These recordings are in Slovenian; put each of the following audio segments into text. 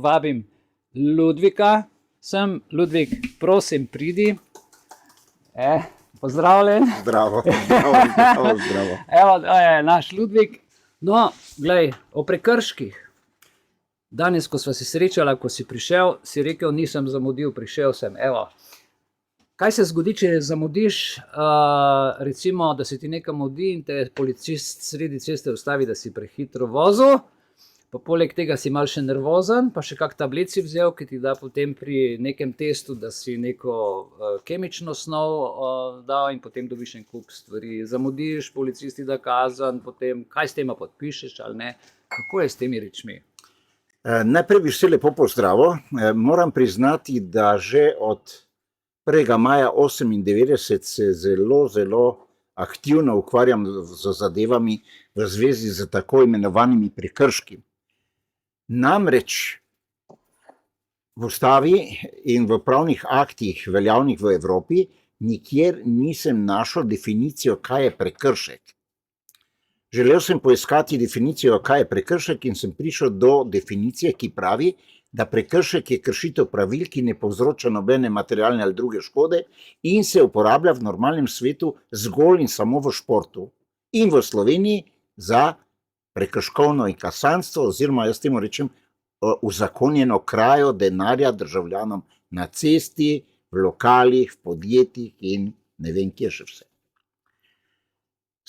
Vabim Ludvika, sem Ludvik, prosim, pridi. Pozdravljen. Zdravo. Evo, to je naš Ludvik. No, glej, o prekrških. Danes, ko sva se srečala, ko si prišel, si rekel, nisem zamudil, prišel sem. Evo, kaj se zgodi, če zamudiš, recimo, da se ti nekam mudi in te policist sredi ceste ustavi, da si prehitro vozil, pa poleg tega si mal še nervozen, pa še kak tablet si vzel, ki ti da potem pri nekem testu, da si neko kemično snov dal in potem dobiš en kup stvari. Zamudiš, policisti da kazen, potem kaj s tema podpišeš ali ne. Kako je s temi rečmi? Najprej bi vse lepo pozdravil. Moram priznati, da že od 1. maja 1998 se zelo aktivno ukvarjam z zadevami v zvezi z tako imenovanimi prekrški. Namreč v ustavi in v pravnih aktih veljavnih v Evropi nikjer nisem našel definicijo, kaj je prekršek. Želel sem poiskati definicijo, kaj je prekršek, in sem prišel do definicije, ki pravi, da prekršek je kršitev pravil, ki ne povzroča nobene materialne ali druge škode in se uporablja v normalnem svetu zgolj in samo v športu. In v Sloveniji za prekrškovno inkasanstvo, oziroma jaz temu rečem uzakonjeno krajo denarja državljanom na cesti, v lokalih, v podjetjih in ne vem kje še vse.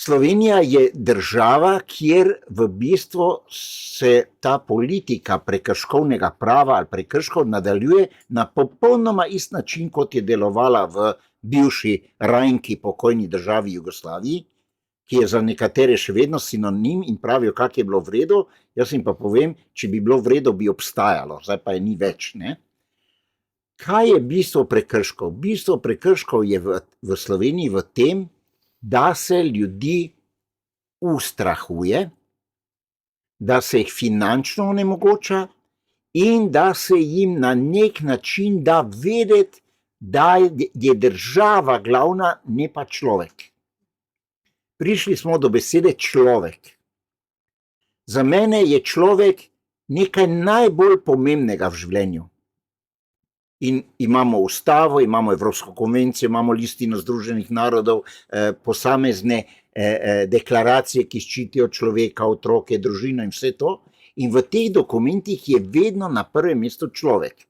Slovenija je država, kjer v bistvu se ta politika prekrškovnega prava ali prekrškov nadaljuje na popolnoma ist način, kot je delovala v bivši rajnki pokojni državi Jugoslaviji, ki je za nekatere še vedno sinonim in pravijo, kak je bilo v redu. Jaz jim pa povem, če bi bilo v redu, bi obstajalo, zdaj pa je ni več. Ne? Kaj je bistvo prekrškov? Bistvo prekrškov je v Sloveniji v tem, da se ljudi ustrahuje, da se jih finančno onemogoča in da se jim na nek način da vedeti, da je država glavna, ne pa človek. Prišli smo do besede človek. Za mene je človek nekaj najbolj pomembnega v življenju. In imamo ustavo, imamo Evropsko konvencijo, imamo listino Združenih narodov, posamezne deklaracije, ki ščitijo človeka, otroke, družino in vse to. In v teh dokumentih je vedno na prvem mestu človek.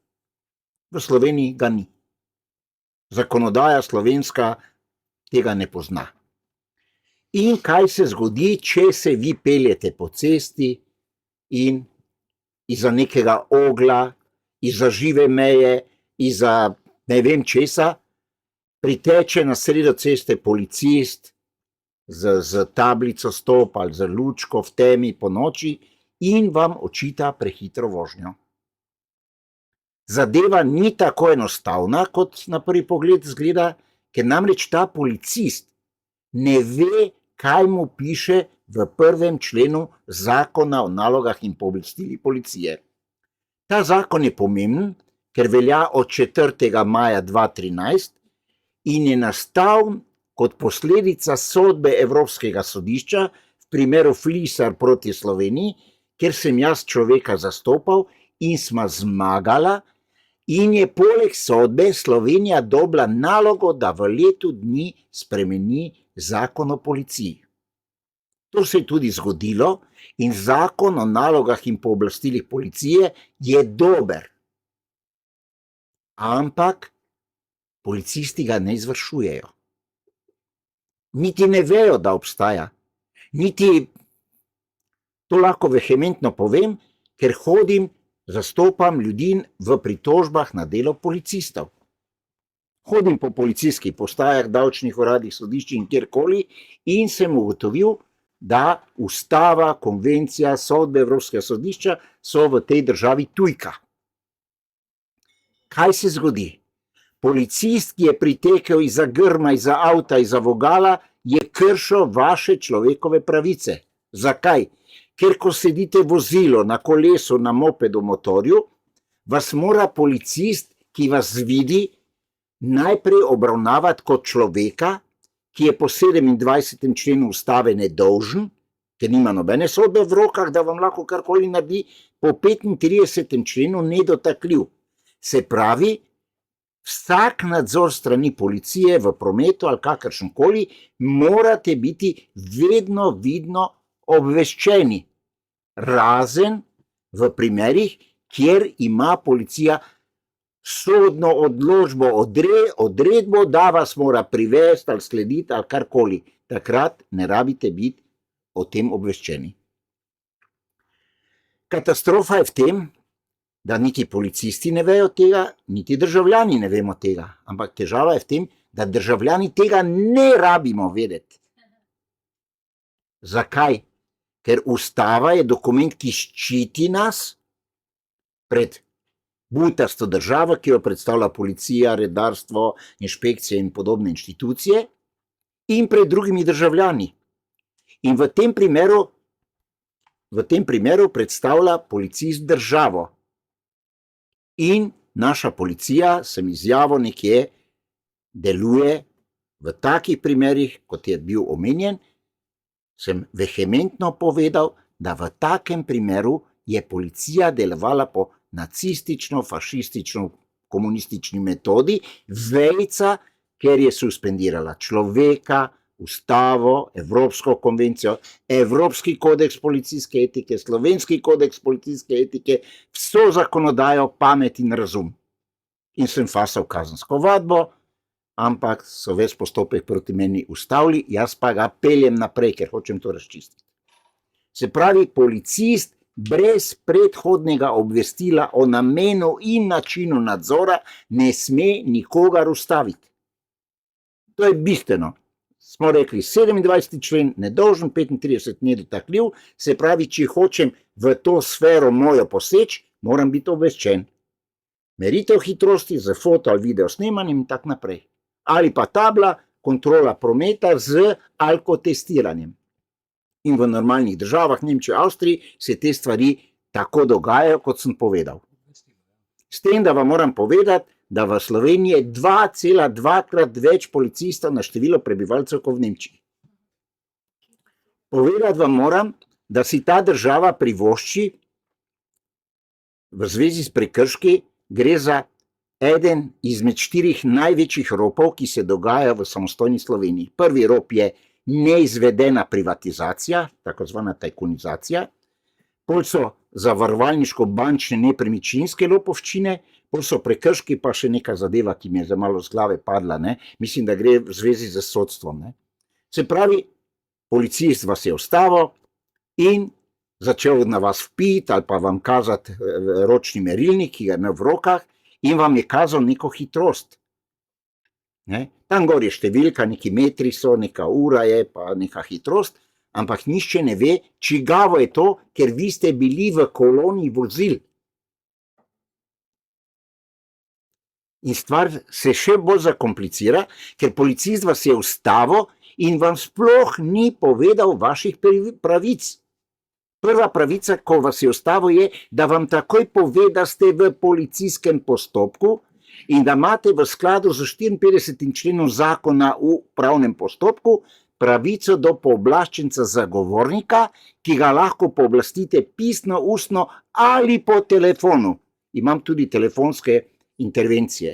V Sloveniji ga ni. Zakonodaja slovenska tega ne pozna. In kaj se zgodi, če se vi peljete po cesti in izza nekega ogla, izza žive meje, izza ne vem česa, priteče na sredo ceste policist z tablico stop ali z lučko v temi po noči in vam očita prehitro vožnjo. Zadeva ni tako enostavna, kot na prvi pogled zgleda, ker namreč ta policist ne ve, kaj mu piše v 1. členu Zakona o nalogah in pooblastilih policije. Ta zakon je pomemben, ker velja od 4. maja 2013 in je nastal kot posledica sodbe Evropskega sodišča v primeru Flisar proti Sloveniji, kjer sem jaz človeka zastopal in sva zmagala in je poleg sodbe Slovenija dobila nalogo, da v letu dni spremeni zakon o policiji. To se je tudi zgodilo in zakon o nalogah in pooblastilih policije je dober. Ampak policisti ga ne izvršujejo. Niti ne vejo, da obstaja. Niti, to lahko vehementno povem, ker hodim, zastopam ljudi v pritožbah na delo policistov. Hodim po policijskih postajah, davčnih uradih, sodiščih in kjerkoli in sem ugotovil, da ustava, konvencija, sodbe Evropskega sodišča so v tej državi tujka. Kaj se zgodi? Policist, ki je pritekel izza grma, izza avta, izza vogala, je kršil vaše človekove pravice. Zakaj? Ker ko sedite v vozilu, na kolesu, na mopedu, motorju, vas mora policist, ki vas vidi, najprej obravnavati kot človeka, ki je po 27. členu ustave nedolžen, ker nima nobene sodbe v rokah, da vam lahko karkoli naredi, po 35. členu nedotakljiv. Se pravi, vsak nadzor strani policije v prometu ali kakršenkoli morate biti vedno vidno obveščeni, razen v primerih, kjer ima policija sodno odločbo, odredbo, da vas mora privesti ali slediti ali karkoli. Takrat ne rabite biti o tem obveščeni. Katastrofa je v tem, da niti policisti ne vejo tega, niti državljani ne vemo tega. Ampak težava je v tem, da državljani tega ne rabimo vedeti. Zakaj? Ker ustava je dokument, ki ščiti nas pred butasto državo, ki jo predstavlja policija, redarstvo, inšpekcije in podobne inštitucije, in pred drugimi državljani. In v tem primeru predstavlja policist državo. In naša policija, sem izjavil nekje, deluje v takih primerih, kot je bil omenjen, sem vehementno povedal, da v takem primeru je policija delovala po nacistično, fašistično, komunistični metodi, vejica, ker je suspendirala človeka, ustavo, Evropsko konvencijo, Evropski kodeks policijske etike, Slovenski kodeks policijske etike, vso zakonodajo, pamet in razum. In sem fasal kazensko vadbo, ampak so ves postopek proti meni ustavili, jaz pa ga peljem naprej, ker hočem to razčistiti. Se pravi, policist brez predhodnega obvestila o namenu in načinu nadzora ne sme nikogar ustaviti. To je bistveno. Smo rekli, 27. člen nedolžen, 35 nedotakljiv, se pravi, če hočem v to sfero mojo poseči, moram biti obveščen. Meritev hitrosti z foto ali video snemanjem in tak naprej. Ali pa tabla, kontrola prometa z alkotestiranjem. In v normalnih državah, Nemčiji, Avstriji, se te stvari tako dogajajo, kot sem povedal. S tem, da vam moram povedati, da v Sloveniji je 2,2-krat več policistov na število prebivalcev kot v Nemčiji. Povedati vam moram, da si ta država privošči v zvezi s prekrški, gre za eden izmed 4 največjih ropov, ki se dogajajo v samostojni Sloveniji. Prvi rop je neizvedena privatizacija, tako zvana tajkunizacija, pol so zavarovalniško-bančne nepremičninske lopovščine, pol so prekrški, pa še neka zadeva, ki mi je za malo z glave padla, ne? Mislim, da gre v zvezi z sodstvom. Ne? Se pravi, policist vas je ustavil in začel na vas vpiti ali pa vam kazati ročni merilnik, ki ga ima v rokah, in vam je kazal neko hitrost. Ne? Tam gor je številka, neki metri so, neka ura je, pa neka hitrost, ampak nišče ne ve, čigavo je to, ker vi ste bili v koloni vozil. In stvar se še bolj zakomplicira, ker policist vas je ustavil in vam sploh ni povedal vaših pravic. Prva pravica, ko vas je ustavil, je, da vam takoj pove, da ste v policijskem postopku in da imate v skladu z 54. členom zakona o upravnem postopku pravico do pooblaščenca zagovornika, ki ga lahko pooblastite pisno, ustno ali po telefonu. Imam tudi telefonske intervencije.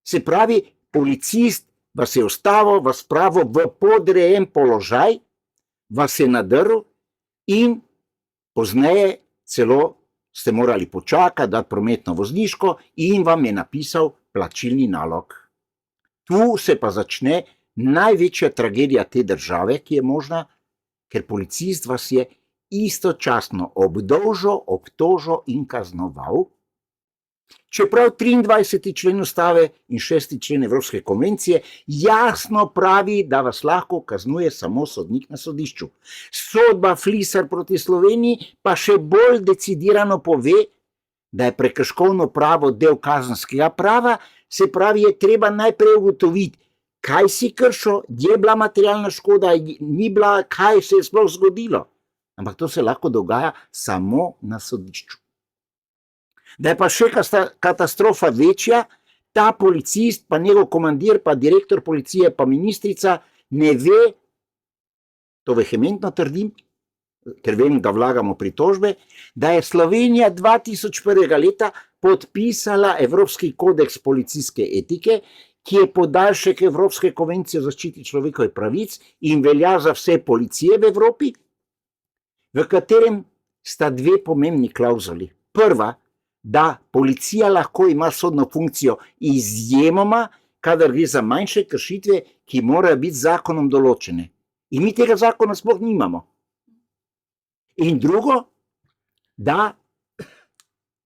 Se pravi, policist vas je ustavil, vas spravil v podrejen položaj, vas je nadrl in pozneje celo ste morali počakati, dati prometno vozniško in vam je napisal plačilni nalog. Tu se pa začne največja tragedija te države, ki je možna, ker policist vas je istočasno obdolžil, obtožil in kaznoval, čeprav 23. člen ustave in 6. člen Evropske konvencije jasno pravi, da vas lahko kaznuje samo sodnik na sodišču. Sodba Flisar proti Sloveniji pa še bolj decidirano pove, da je prekrškovno pravo del kazenskega prava, se pravi, je treba najprej ugotoviti, kaj si kršil, je bila materialna škoda, ni bila, kaj se je sploh zgodilo. Ampak to se lahko dogaja samo na sodišču. Da je pa še katastrofa večja, ta policist, pa njegov komandir, pa direktor policije, pa ministrica ne ve, to vehementno trdim, ker vem, da vlagamo pritožbe, da je Slovenija 2001. leta podpisala Evropski kodeks policijske etike, ki je podaljšek Evropske konvencije o zaščiti človekovih pravic in velja za vse policije v Evropi, v katerem sta dve pomembni klauzuli. Prva, da policija lahko ima sodno funkcijo izjemoma, kadar gre za manjše kršitve, ki morajo biti z zakonom določene. In mi tega zakona sploh nimamo. In drugo, da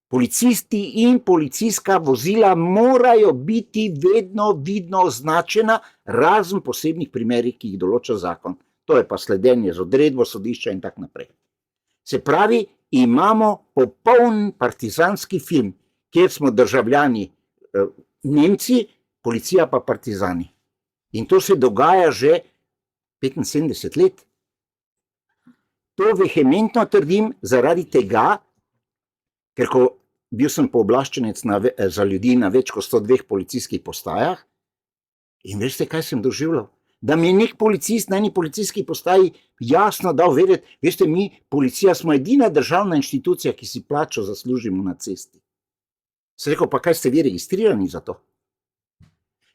policisti in policijska vozila morajo biti vedno vidno označena, razen posebnih primerih, ki jih določa zakon. To je pa sledenje z odredbo sodišča in tako naprej. Se pravi, imamo popoln partizanski film, kjer smo državljani Nemci, policija pa partizani. In to se dogaja že 75 let. To vehementno trdim zaradi tega, ker ko bil sem pooblaščenec za ljudi na več kot 102 policijskih postajah in veste, kaj sem doživljal? Da mi je nek policist na eni policijski postaji jasno dal vedeti, veste, mi, policija, smo edina državna inštitucija, ki si plačo zaslužimo na cesti. Sem rekel, pa kaj ste vi registrirani za to?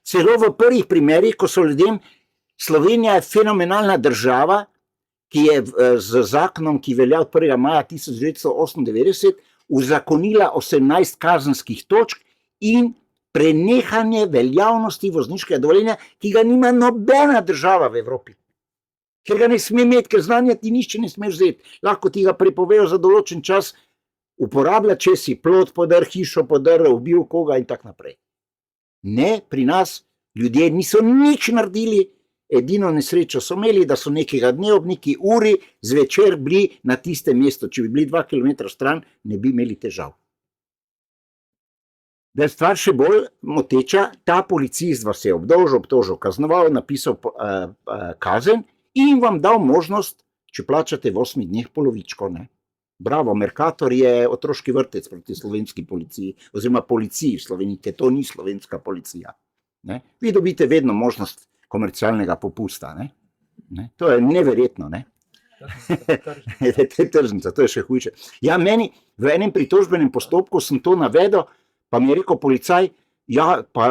Celo v prvih primerih, ko so ljudem, Slovenija je fenomenalna država, ki je z zakonom, ki velja od 1. maja 1998, uzakonila 18 kazenskih točk in prenehanje veljavnosti vozniškega dovoljenja, ki ga nima nobena država v Evropi. Ker ga ne sme imeti, ker znanja ti nišče ne smeš vzeti. Lahko ti ga prepovejo za določen čas uporabljati, če si plot podrl, hišo podrl, ubil koga in tako naprej. Ne, pri nas ljudje niso nič naredili, edino nesrečo so imeli, da so nekega dne ob neki uri zvečer bili na tistem mestu. Če bi bili 2 kilometra stran, ne bi imeli težav. Da je stvar še bolj moteča, ta policist vas je obtožil, kaznoval, napisal kazen in vam dal možnost, če plačate v 8 dneh polovičko. Ne? Bravo, Mercator je otroški vrtec proti slovenski policiji, oziroma policiji v Sloveniji, ker to ni slovenska policija. Ne? Vi dobite vedno možnost komercialnega popusta. Ne? Ne? To je neverjetno. Ne? Tržnica, to je še hujše. Ja, meni v enem pritožbenem postopku sem to navedel, pa mi je rekel policaj, ja, pa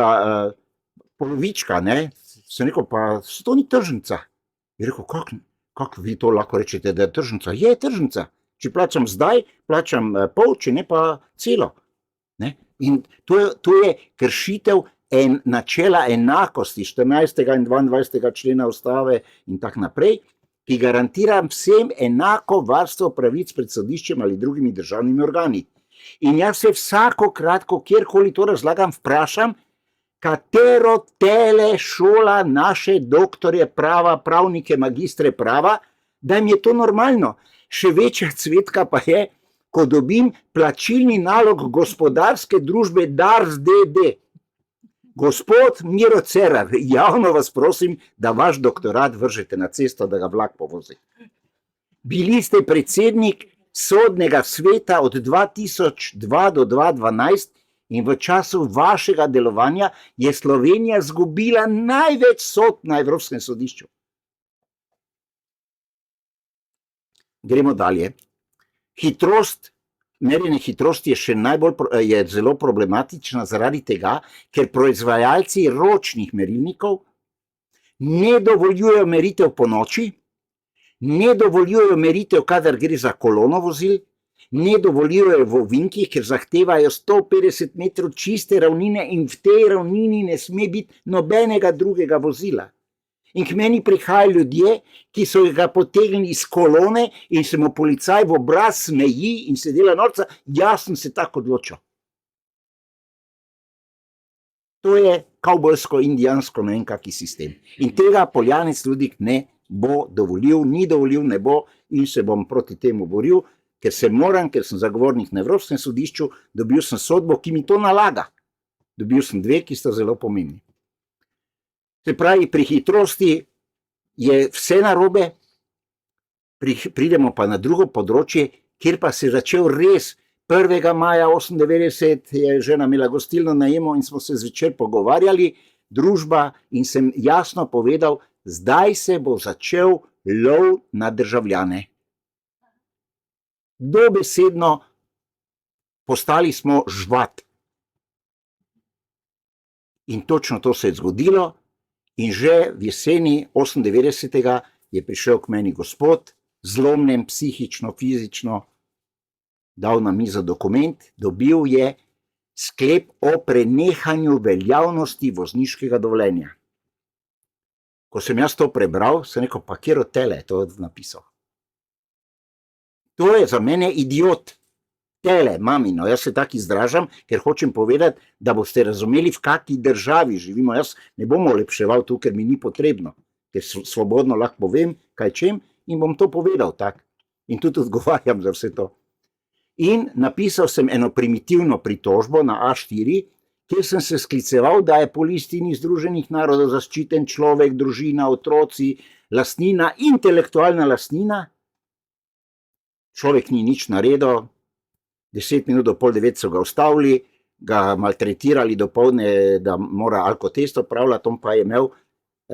polovička, ne? Sem rekel, pa to ni tržnica. Je rekel, kako vi to lahko rečete, da je tržnica? Je tržnica. Če plačam zdaj, plačam pol, če ne pa celo. Ne? In to je kršitev načela enakosti 14. in 22. člena ustave in tako naprej, ki garantira vsem enako varstvo pravic pred sodiščem ali drugimi državnimi organi. In jaz se vsakokrat, kjerkoli to razlagam, vprašam, katero tele šola naše doktorje prava, pravnike, magistre prava, da jim je to normalno. Še večja cvetka pa je, ko dobim plačilni nalog gospodarske družbe Dars DD. Gospod Miro Cerar, javno vas prosim, da vaš doktorat vržete na cesto, da ga vlak povozi. Bili ste predsednik sodnega sveta od 2002 do 2012 in v času vašega delovanja je Slovenija izgubila največ sodb na Evropskem sodišču. Gremo dalje. Merjenje hitrosti je zelo problematična zaradi tega, ker proizvajalci ročnih merilnikov ne dovoljujejo meritev po noči, ne dovoljujejo meritev, kadar gre za kolono vozil, ne dovoljujejo v ovinkih, ker zahtevajo 150 metrov čiste ravnine in v tej ravnini ne sme biti nobenega drugega vozila. In k meni prihajajo ljudje, ki so ga potegnili iz kolone in se mu policaj v obraz smeji in se dela norca, jaz sem se tako odločil. To je kavbojsko-indijansko ne vem kaki sistem. In tega Poljanec Ludvik ne bo dovolil, ni dovolil, ne bo in se bom proti temu boril, ker sem zagovornik na Evropskem sodišču, dobil sem sodbo, ki mi to nalaga. Dobil sem 2, ki sta zelo pomembni. Se pravi, pri hitrosti je vse narobe, pridemo pa na drugo področje, kjer pa se je začel res 1. maja 1998, je žena imela gostilno najemo in smo se zvečer pogovarjali, družba, in sem jasno povedal, zdaj se bo začel lov na državljane. dobesedno postali smo žvat. In točno to se je zgodilo in že v jeseni 98. je prišel k meni gospod, zlomljen psihično, fizično, dal na mizo dokument, dobil je sklep o prenehanju veljavnosti vozniškega dovoljenja. Ko sem jaz to prebral, sem rekel, pa kjer od tele je to napisal. To je za mene idiot. Tele, mamino, jaz se tako izražam, ker hočem povedati, da boste razumeli, v kakšni državi živimo. Jaz ne bom olepševal tu, ker mi ni potrebno, ker svobodno lahko povem, kaj čem in bom to povedal tak. In tudi odgovarjam za vse to. In napisal sem eno primitivno pritožbo na A4, kjer sem se skliceval, da je po listini Združenih narodov zaščiten človek, družina, otroci, lastnina, intelektualna lastnina. Človek ni nič naredil, 10 minut do 8:30 so ga ustavili, ga maltretirali dopoldne, da mora alkotest opravljati, on pa je imel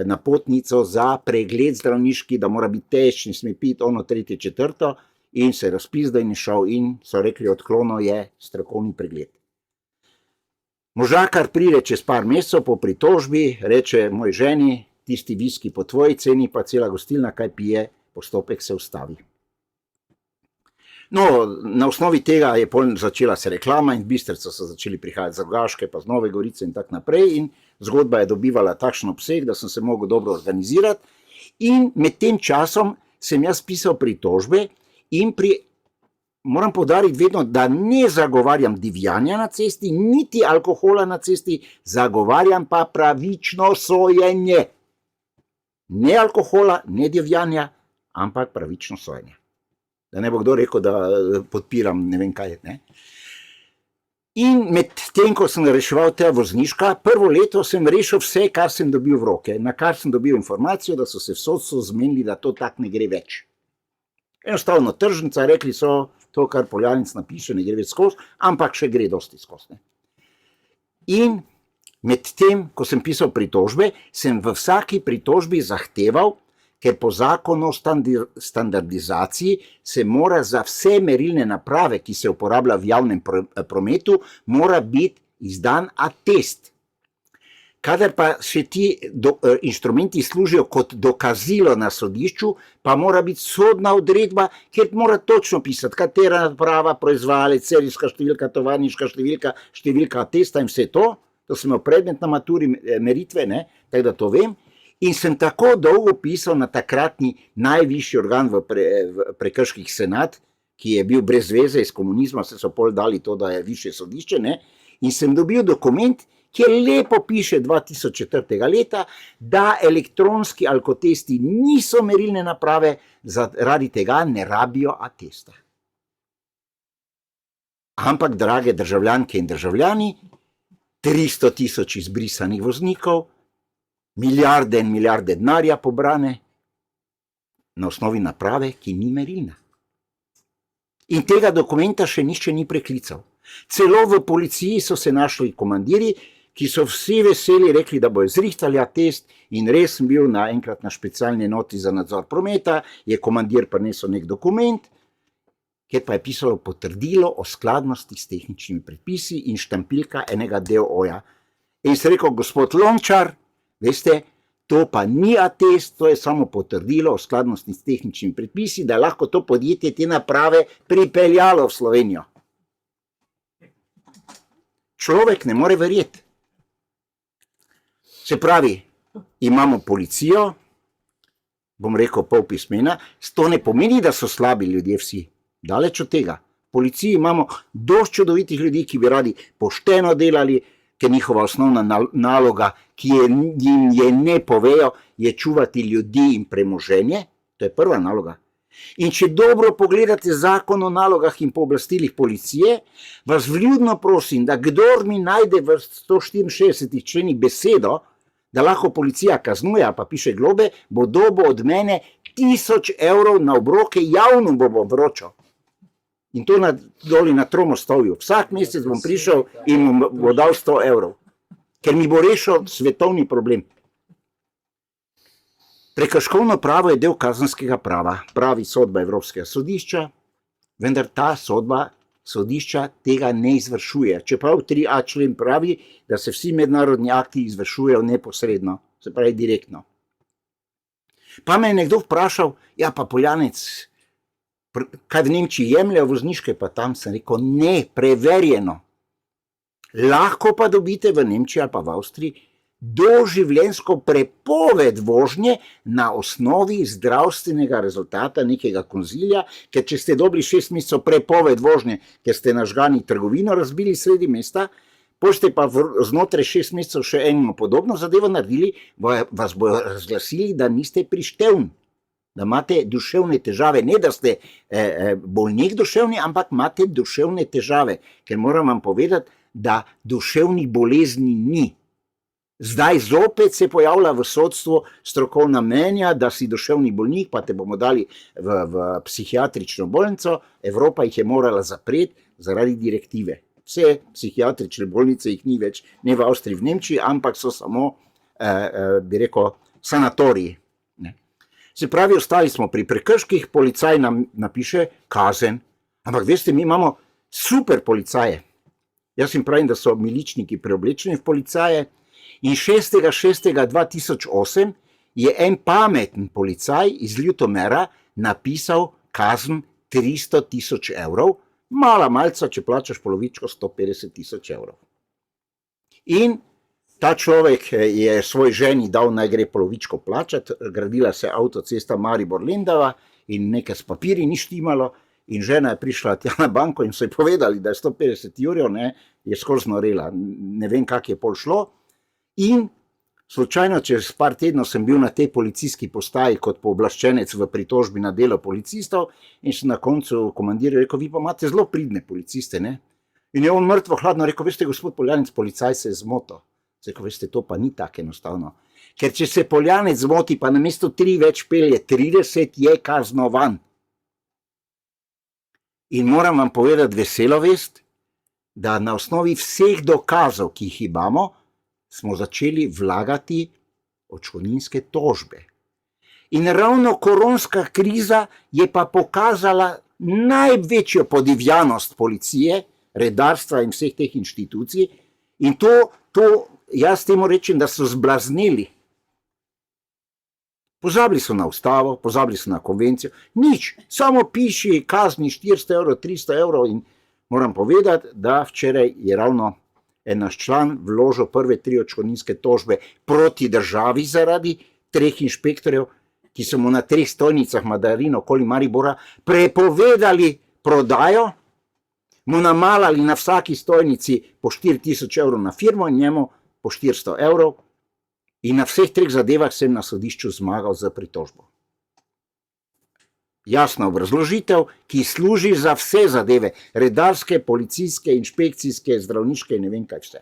napotnico za pregled zdravniški, da mora biti tež, ne sme piti, ono, tretje, četrto, in se je razpizdal in je šel in so rekli, odklono je strokovni pregled. Možakar pride čez par mesecev po pritožbi, reče moj ženi, tisti viski po tvoji ceni, pa cela gostilna, kaj pije, postopek se ustavi. No, na osnovi tega je začela se reklama in v Bistrico so začeli prihajati z Rogaške, pa z Nove Gorice in tako naprej in zgodba je dobivala takšen obseg, da sem se mogel dobro organizirati in med tem časom sem jaz pisal pritožbe in moram poudariti vedno, da ne zagovarjam divjanja na cesti, niti alkohola na cesti, zagovarjam pa pravično sojenje. Ne alkohola, ne divjanja, ampak pravično sojenje. Da ne bo kdo rekel, da podpiram ne vem kaj. Ne? In med tem, ko sem reševal tega vozniška, prvo leto sem rešil vse, kar sem dobil v roke, na kar sem dobil informacijo, da so se v sodstvu zmenili, da to tak ne gre več. Enostavno tržnica, rekli so, to, kar Poljanec napiše, ne gre več skozi, ampak še gre dosti skozi. In med tem, ko sem pisal pritožbe, sem v vsaki pritožbi zahteval, ker po zakonu o standardizaciji se mora za vse merilne naprave, ki se uporablja v javnem prometu, mora biti izdan atest. Kadar pa še ti inštrumenti služijo kot dokazilo na sodišču, pa mora biti sodna odredba, kjer mora točno pisati, katera naprava, proizvajalec, serijska številka, tovarniška številka, številka atesta in vse to. To sem imel predmet na maturi meritve, ne, tako da to vem. In sem tako dolgo pisal na takratni najvišji organ v prekrških senat, ki je bil brez veze iz komunizma, se so pol dali to, da je višje sodišče, ne? In sem dobil dokument, kjer lepo piše 2004. leta, da elektronski alkotesti niso merilne naprave, zaradi tega ne rabijo atesta. Ampak, drage državljanke in državljani, 300 000 izbrisanih voznikov, milijarde in milijarde denarja pobrane na osnovi naprave, ki ni merilna. In tega dokumenta še nihče ni preklical. Celo v policiji so se našli komandirji, ki so vsi veseli rekli, da bojo zrihtali atest in res sem bil naenkrat na specialni enoti za nadzor prometa, je komandir prinesel nek dokument, kjer pa je pisalo potrdilo o skladnosti s tehničnimi predpisi in štampilka enega DOO-ja. In sem rekel, gospod Lončar, veste, to pa ni atest, to je samo potrdilo o skladnosti s tehničnimi predpisi, da je lahko to podjetje te naprave pripeljalo v Slovenijo. Človek ne more verjeti. Se pravi, imamo policijo, bom rekel pol pismena, to ne pomeni, da so slabi ljudje vsi, daleč od tega. V policiji imamo dosti čudovitih ljudi, ki bi radi pošteno delali, ker njihova osnovna naloga, ki jim je ne povejo, je čuvati ljudi in premoženje, to je prva naloga. In če dobro pogledate zakon o nalogah in pooblastilih policije, vas vljudno prosim, da kdor mi najde v 164 členih besedo, da lahko policija kaznuje, pa piše globe, bo dobil od mene 1000 evrov na obroke, javno bo vročal. In to doli na Tromostovju. Vsak mesec bom prišel in bo dal 100 evrov, ker mi bo rešil svetovni problem. Prekrškovno pravo je del kazenskega prava, pravi sodba Evropskega sodišča vendar ta sodba sodišča tega ne izvršuje. Čeprav 3a člen pravi, da se vsi mednarodni akti izvršujejo neposredno, se pravi direktno. Pa me je nekdo vprašal, ja pa Poljanec, kaj v Nemčiji jemljajo vozniške, pa tam sem rekel, ne, preverjeno. Lahko pa dobite v Nemčiji ali pa v Avstriji doživljenjsko prepoved vožnje na osnovi zdravstvenega rezultata nekega konzilija, ker če ste dobili 6 mesecev prepoved vožnje, ker ste nažgani trgovino razbili sredi mesta, potem ste pa znotraj 6 mesecev še eno podobno zadevo naredili, vas bojo razglasili, da niste prištevni, da imate duševne težave, ne da ste bolnik duševni, ampak imate duševne težave, ker moram vam povedati, da duševnih bolezni ni. Zdaj zopet se pojavlja v sodstvu strokovna mnenja, da si duševni bolnik, pa te bomo dali v psihiatrično bolnico, Evropa jih je morala zapreti zaradi direktive. Vse psihiatrične bolnice jih ni več, ne v Avstriji, v Nemčiji, ampak so samo, bi rekel, sanatoriji. Se pravi, ostali smo pri prekrških, policaj nam napiše kazen, ampak veste, mi imamo super policaje. Jaz jim pravim, da so miličniki preoblečeni v policaje, in 6.6.2008 je en pameten policaj iz Ljutomera napisal kazen 300.000 evrov, mala malca, če plačaš polovičko, 150.000 evrov. In ta človek je svoj ženi dal, naj gre polovičko plačati, gradila se avtocesta Maribor-Lendava in nekaj s papirji ni štimalo, in žena je prišla tja na banko in so ji povedali, da je 150 evrov, je skoraj znorela, ne vem, kak je pol šlo. In slučajno, čez par tednov sem bil na tej policijski postaji kot pooblaščenec v pritožbi na delo policistov in sem na koncu komandirju rekel, vi pa imate zelo pridne policiste, ne? In je on mrtvo hladno rekel, veste, gospod Poljanec, policaj se je zmotil. Rekel, veste, to pa ni tako enostavno. Ker če se Poljanec zmoti, pa namesto 3 več pelje, 30 je kaznovan. In moram vam povedati veselo vest, da na osnovi vseh dokazov, ki jih imamo, smo začeli vlagati odškodninske tožbe. In ravno koronska kriza je pa pokazala največjo podivjanost policije, redarstva in vseh teh inštitucij, in to jaz temu rečem, da so zblaznili. Pozabili so na ustavo, pozabili so na konvencijo, nič, samo piši kazni 400 evrov, 300 evrov in moram povedati, da včeraj je ravno en naš član vložil prve 3 odškodninske tožbe proti državi zaradi 3 inšpektorjev, ki so mu na 3 stojnicah Madarin okoli Maribora prepovedali prodajo, mu namalali na vsaki stojnici po 4.000 evrov na firmo in njemu po 400 evrov in na vseh 3 zadevah sem na sodišču zmagal za pritožbo. Jasna obrazložitev, ki služi za vse zadeve, redarske, policijske, inšpekcijske, zdravniške in ne vem kaj vse.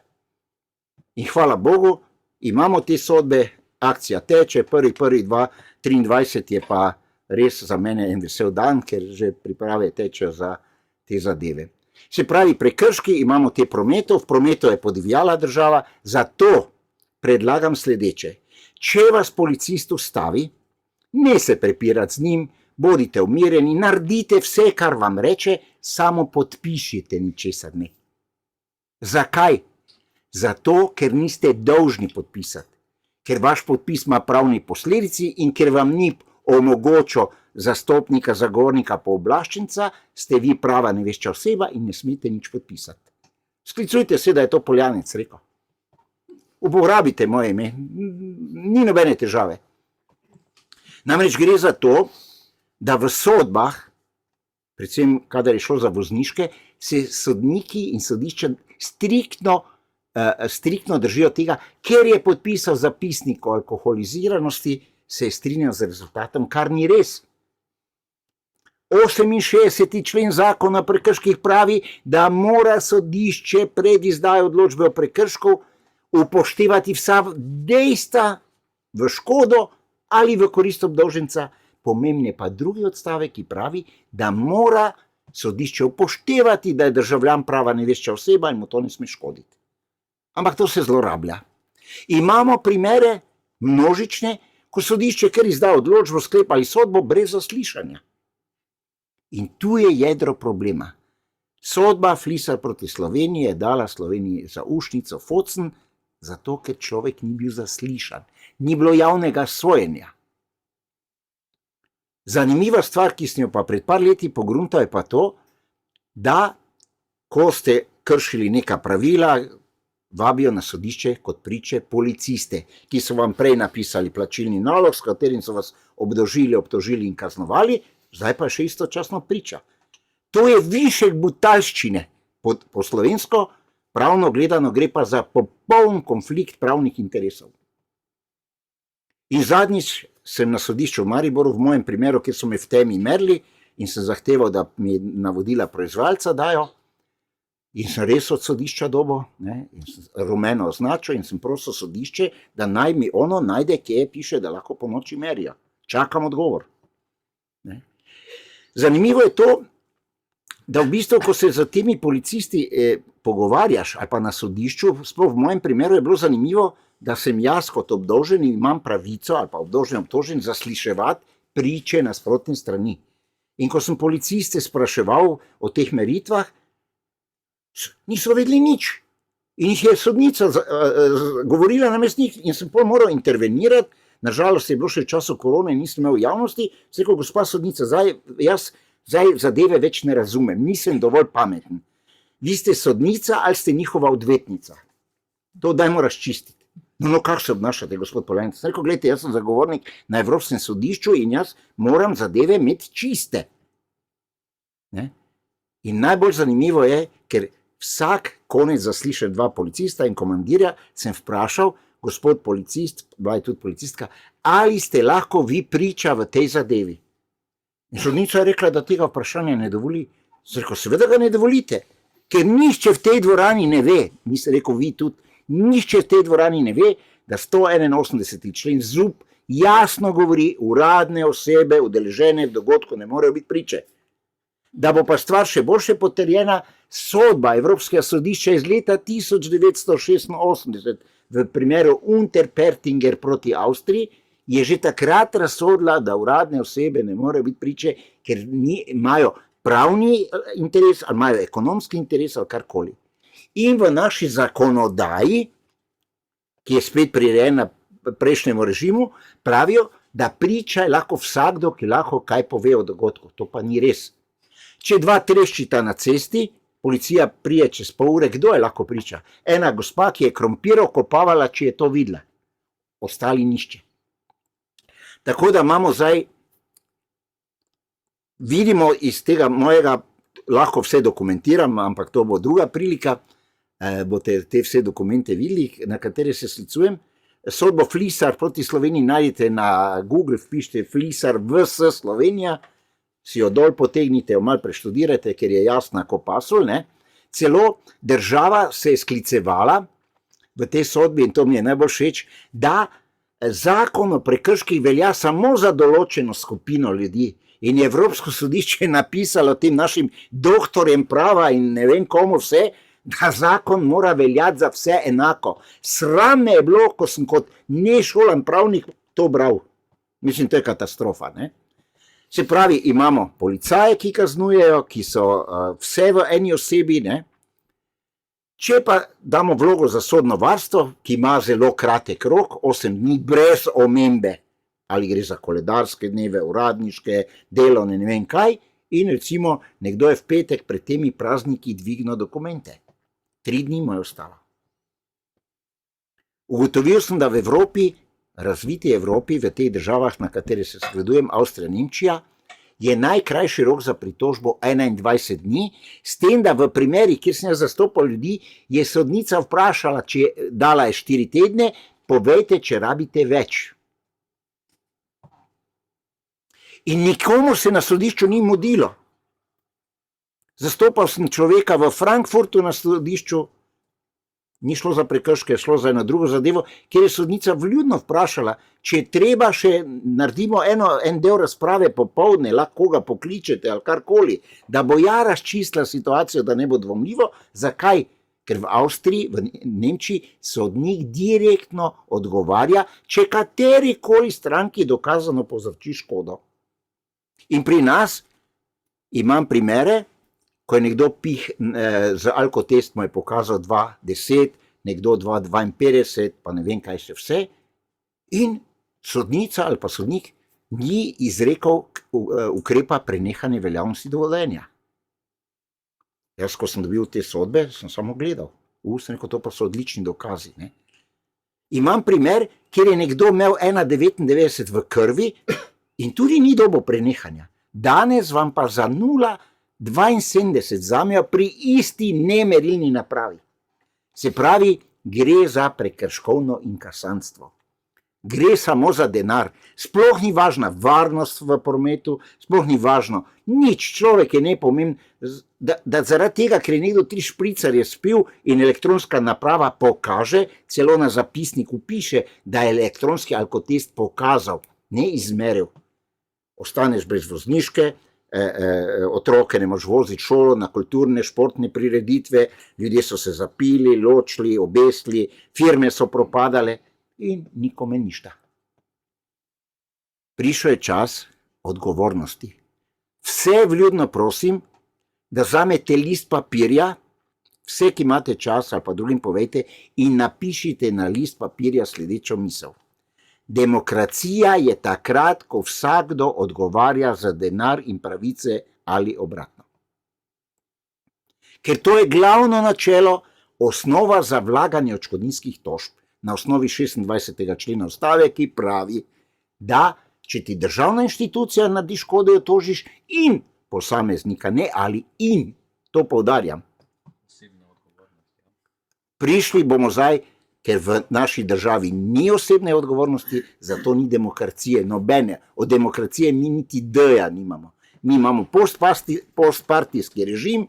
In hvala Bogu, imamo te sodbe, akcija teče, 1.1.2023 je pa res za mene en vesel dan, ker že priprave tečejo za te zadeve. Se pravi, prekrški imamo te prometov, v prometu je podivjala država, zato predlagam sledeče. Če vas policist ustavi, ne se prepirati z njim, bodite umirjeni, naredite vse, kar vam reče, samo podpišite, ničesar ne. Zakaj? Zato, ker niste dolžni podpisati, ker vaš podpis ima pravni posledici in ker vam ni omogočil zastopnika, zagovornika, pooblaščenca, ste vi prava nevešča oseba in ne smete nič podpisati. Sklicujte se, da je to Poljanec rekel. Uporabite moje ime, ni nobene težave. Namreč gre za to, da v sodbah, predvsem kadar je šlo za vozniške, se sodniki in sodišča striktno držijo tega, ker je podpisal zapisnik o alkoholiziranosti, se je strinjal z rezultatom, kar ni res. 68. člen zakona o prekrških pravi, da mora sodišče pred izdajo odločbe o prekršku upoštevati vsa dejstva v škodo ali v korist obdolženca. Pomembne pa drugi odstavek, ki pravi, da mora sodišče upoštevati, da je državljan prava nevešča oseba in mu to ne sme škoditi. Ampak to se zlorablja. Imamo primere množične, ko sodišče kar izda odločbo, sklep ali sodbo brez zaslišanja. In tu je jedro problema. Sodba Flisar proti Sloveniji je dala Sloveniji zaušnico focen, zato ker človek ni bil zaslišan. Ni bilo javnega sojenja. Zanimiva stvar, ki sem jo pa pred par leti pogruntal, je pa to, da ko ste kršili neka pravila, vabijo na sodišče kot priče policiste, ki so vam prej napisali plačilni nalog, s katerim so vas obtožili in kaznovali, zdaj pa še istočasno priča. To je višek brutalščine. Po slovensko pravno gledano gre pa za popoln konflikt pravnih interesov. In zadnjič sem na sodišču v Mariboru, v mojem primeru, kjer so me v temi merili in sem zahteval, da mi navodila proizvajalca dajo, in sem res od sodišča dobil, in sem rumeno označil in sem prosil sodišče, da naj mi ono najde, kje piše, da lahko po noči merijo. Čakam odgovor. Zanimivo je to, da v bistvu, ko se z temi policisti pogovarjaš, ali pa na sodišču, sploh v mojem primeru je bilo zanimivo, da sem jaz kot obdolžen in imam pravico, ali pa obdolžen zasliševati priče nasprotne strani. In ko sem policiste spraševal o teh meritvah, niso vedeli nič. In jih je sodnica govorila namesto njih in sem pol moral intervenirati. Nažalost je bilo še v času korone in nisem imel javnosti. Sem rekel, gospa sodnica, jaz zadeve več ne razumem, nisem dovolj pameten. Vi ste sodnica ali ste njihova odvetnica? To dajmo razčistiti. No, kako se obnašate, gospod Poljanec? Sem rekel, gledajte, jaz sem zagovornik na Evropskem sodišču in jaz moram zadeve imeti čiste. In najbolj zanimivo je, ker vsak konec zasliša dva policista in komandirja, sem vprašal, gospod policist, bila je tudi policistka, ali ste lahko vi priča v tej zadevi? In sodnica je rekla, da tega vprašanja ne dovoli. Sem rekel, seveda ga ne dovolite, ker nišče v tej dvorani ne ve, nisem rekel vi tudi, nišče v tej dvorani ne ve, da 181. člen ZUP jasno govori, uradne osebe udeležene v dogodku ne morejo biti priče. Da bo pa stvar še boljše potrjena, sodba Evropskega sodišča iz leta 1986 v primeru Unterpertinger proti Avstriji je že takrat razsodila, da uradne osebe ne morejo biti priče, ker imajo pravni interes ali imajo ekonomski interes ali karkoli. In v naši zakonodaji, ki je spet prirejena prejšnjemu režimu, pravijo, da priča je lahko vsakdo, ki lahko kaj pove o dogodku. To pa ni res. Če dva treščita na cesti, policija prije čez pol ure, kdo je lahko priča? Ena gospa, ki je krompir okopavala, če je to videla. Ostali nišče. Tako da imamo zdaj, vidimo iz tega mojega, lahko vse dokumentiram, ampak to bo druga prilika, boste te vse dokumente videli, na katere se sklicujem. Sodbo Flisar proti Sloveniji najdete na Google, vpišite Flisar vs Slovenija, si jo dol potegnite, jo malo preštudirate, ker je jasna ko pasulj. Celo država se je sklicevala v tej sodbi, in to mi je najbolj všeč, da zakon o prekrških velja samo za določeno skupino ljudi. In Evropsko sodišče je napisalo tem našim doktorjem prava in ne vem komu vse, da zakon mora veljati za vse enako. Sram me je bilo, ko sem kot nešolan pravnik to bral. Mislim, to je katastrofa. Se pravi, imamo policaje, ki kaznujejo, ki so vse v eni osebi. Če pa damo vlogo za sodno varstvo, ki ima zelo kratek rok, 8 dni, brez omembe, ali gre za koledarske dneve, uradniške, delovne, ne vem kaj, in recimo nekdo je v petek pred temi prazniki dvignil dokumente. 3 dni mu je ostalo. Ugotovil sem, da v Evropi, razviti Evropi, v teh državah, na katere se skledujem, Avstrija, Nemčija, je najkrajši rok za pritožbo 21 dni, s tem, da v primeri, kjer sem jaz zastopal ljudi, je sodnica vprašala, če dala je 4 tedne, povejte, če rabite več. In nikomu se na sodišču ni mudilo. Zastopal sem človeka v Frankfurtu na sodišču, ni šlo za prekrške, šlo za eno drugo zadevo, kjer je sodnica vljudno vprašala, če treba še naredimo en del razprave popoldne, lahko ga pokličete ali karkoli, da bo ja razčistila situacijo, da ne bo dvomljivo. Zakaj? Ker v Avstriji, v Nemčiji sodnik direktno odgovarja, če katerikoli stranki dokazano povzroči škodo. In pri nas Imam primere, ko je nekdo z alkotest mu je pokazal 2,10, nekdo 2,52, pa ne vem kaj še vse, in sodnica ali pa sodnik ni izrekel ukrepa prenehanja veljavnosti dovoljenja. Jaz, ko sem dobil te sodbe, sem samo gledal. Sem rekel, to pa so odlični dokazi. Ne? Imam primer, kjer je nekdo imel 1,99 v krvi in tudi ni dobo prenehanja. Danes vam pa za 0,72 zamejo pri isti nemerilni napravi. Se pravi, gre za prekrškovno inkasantstvo. Gre samo za denar. Sploh ni važna varnost v prometu, sploh ni važno nič. Človek je nepomemben, da zaradi tega, ker je nekdo 3 špricarje spil in elektronska naprava pokaže, celo na zapisniku piše, da je elektronski alkotest pokazal, ne izmeril. Ostaneš brez vozniške, otroke ne moš voziti šolo, na kulturne, športne prireditve, ljudje so se zapili, ločili, obesili, firme so propadale in nikome ništa. Prišel je čas odgovornosti. Vse vljudno prosim, da vzamete list papirja, vse, ki imate čas, ali pa drugim povejte, in napišite na list papirja sledečo misel. Demokracija je takrat, ko vsakdo odgovarja za denar in pravice ali obratno. Ker to je glavno načelo, osnova za vlaganje odškodninskih tožb na osnovi 26. člena Ustave, ki pravi, da če ti državna inštitucija naredi škodo, jo tožiš in posameznika, ne ali in, to poudarjam. Prišli bomo zdaj, ker v naši državi ni osebne odgovornosti, zato ni demokracije, nobene. Od demokracije mi niti d-ja nimamo. Mi imamo postpartijski režim,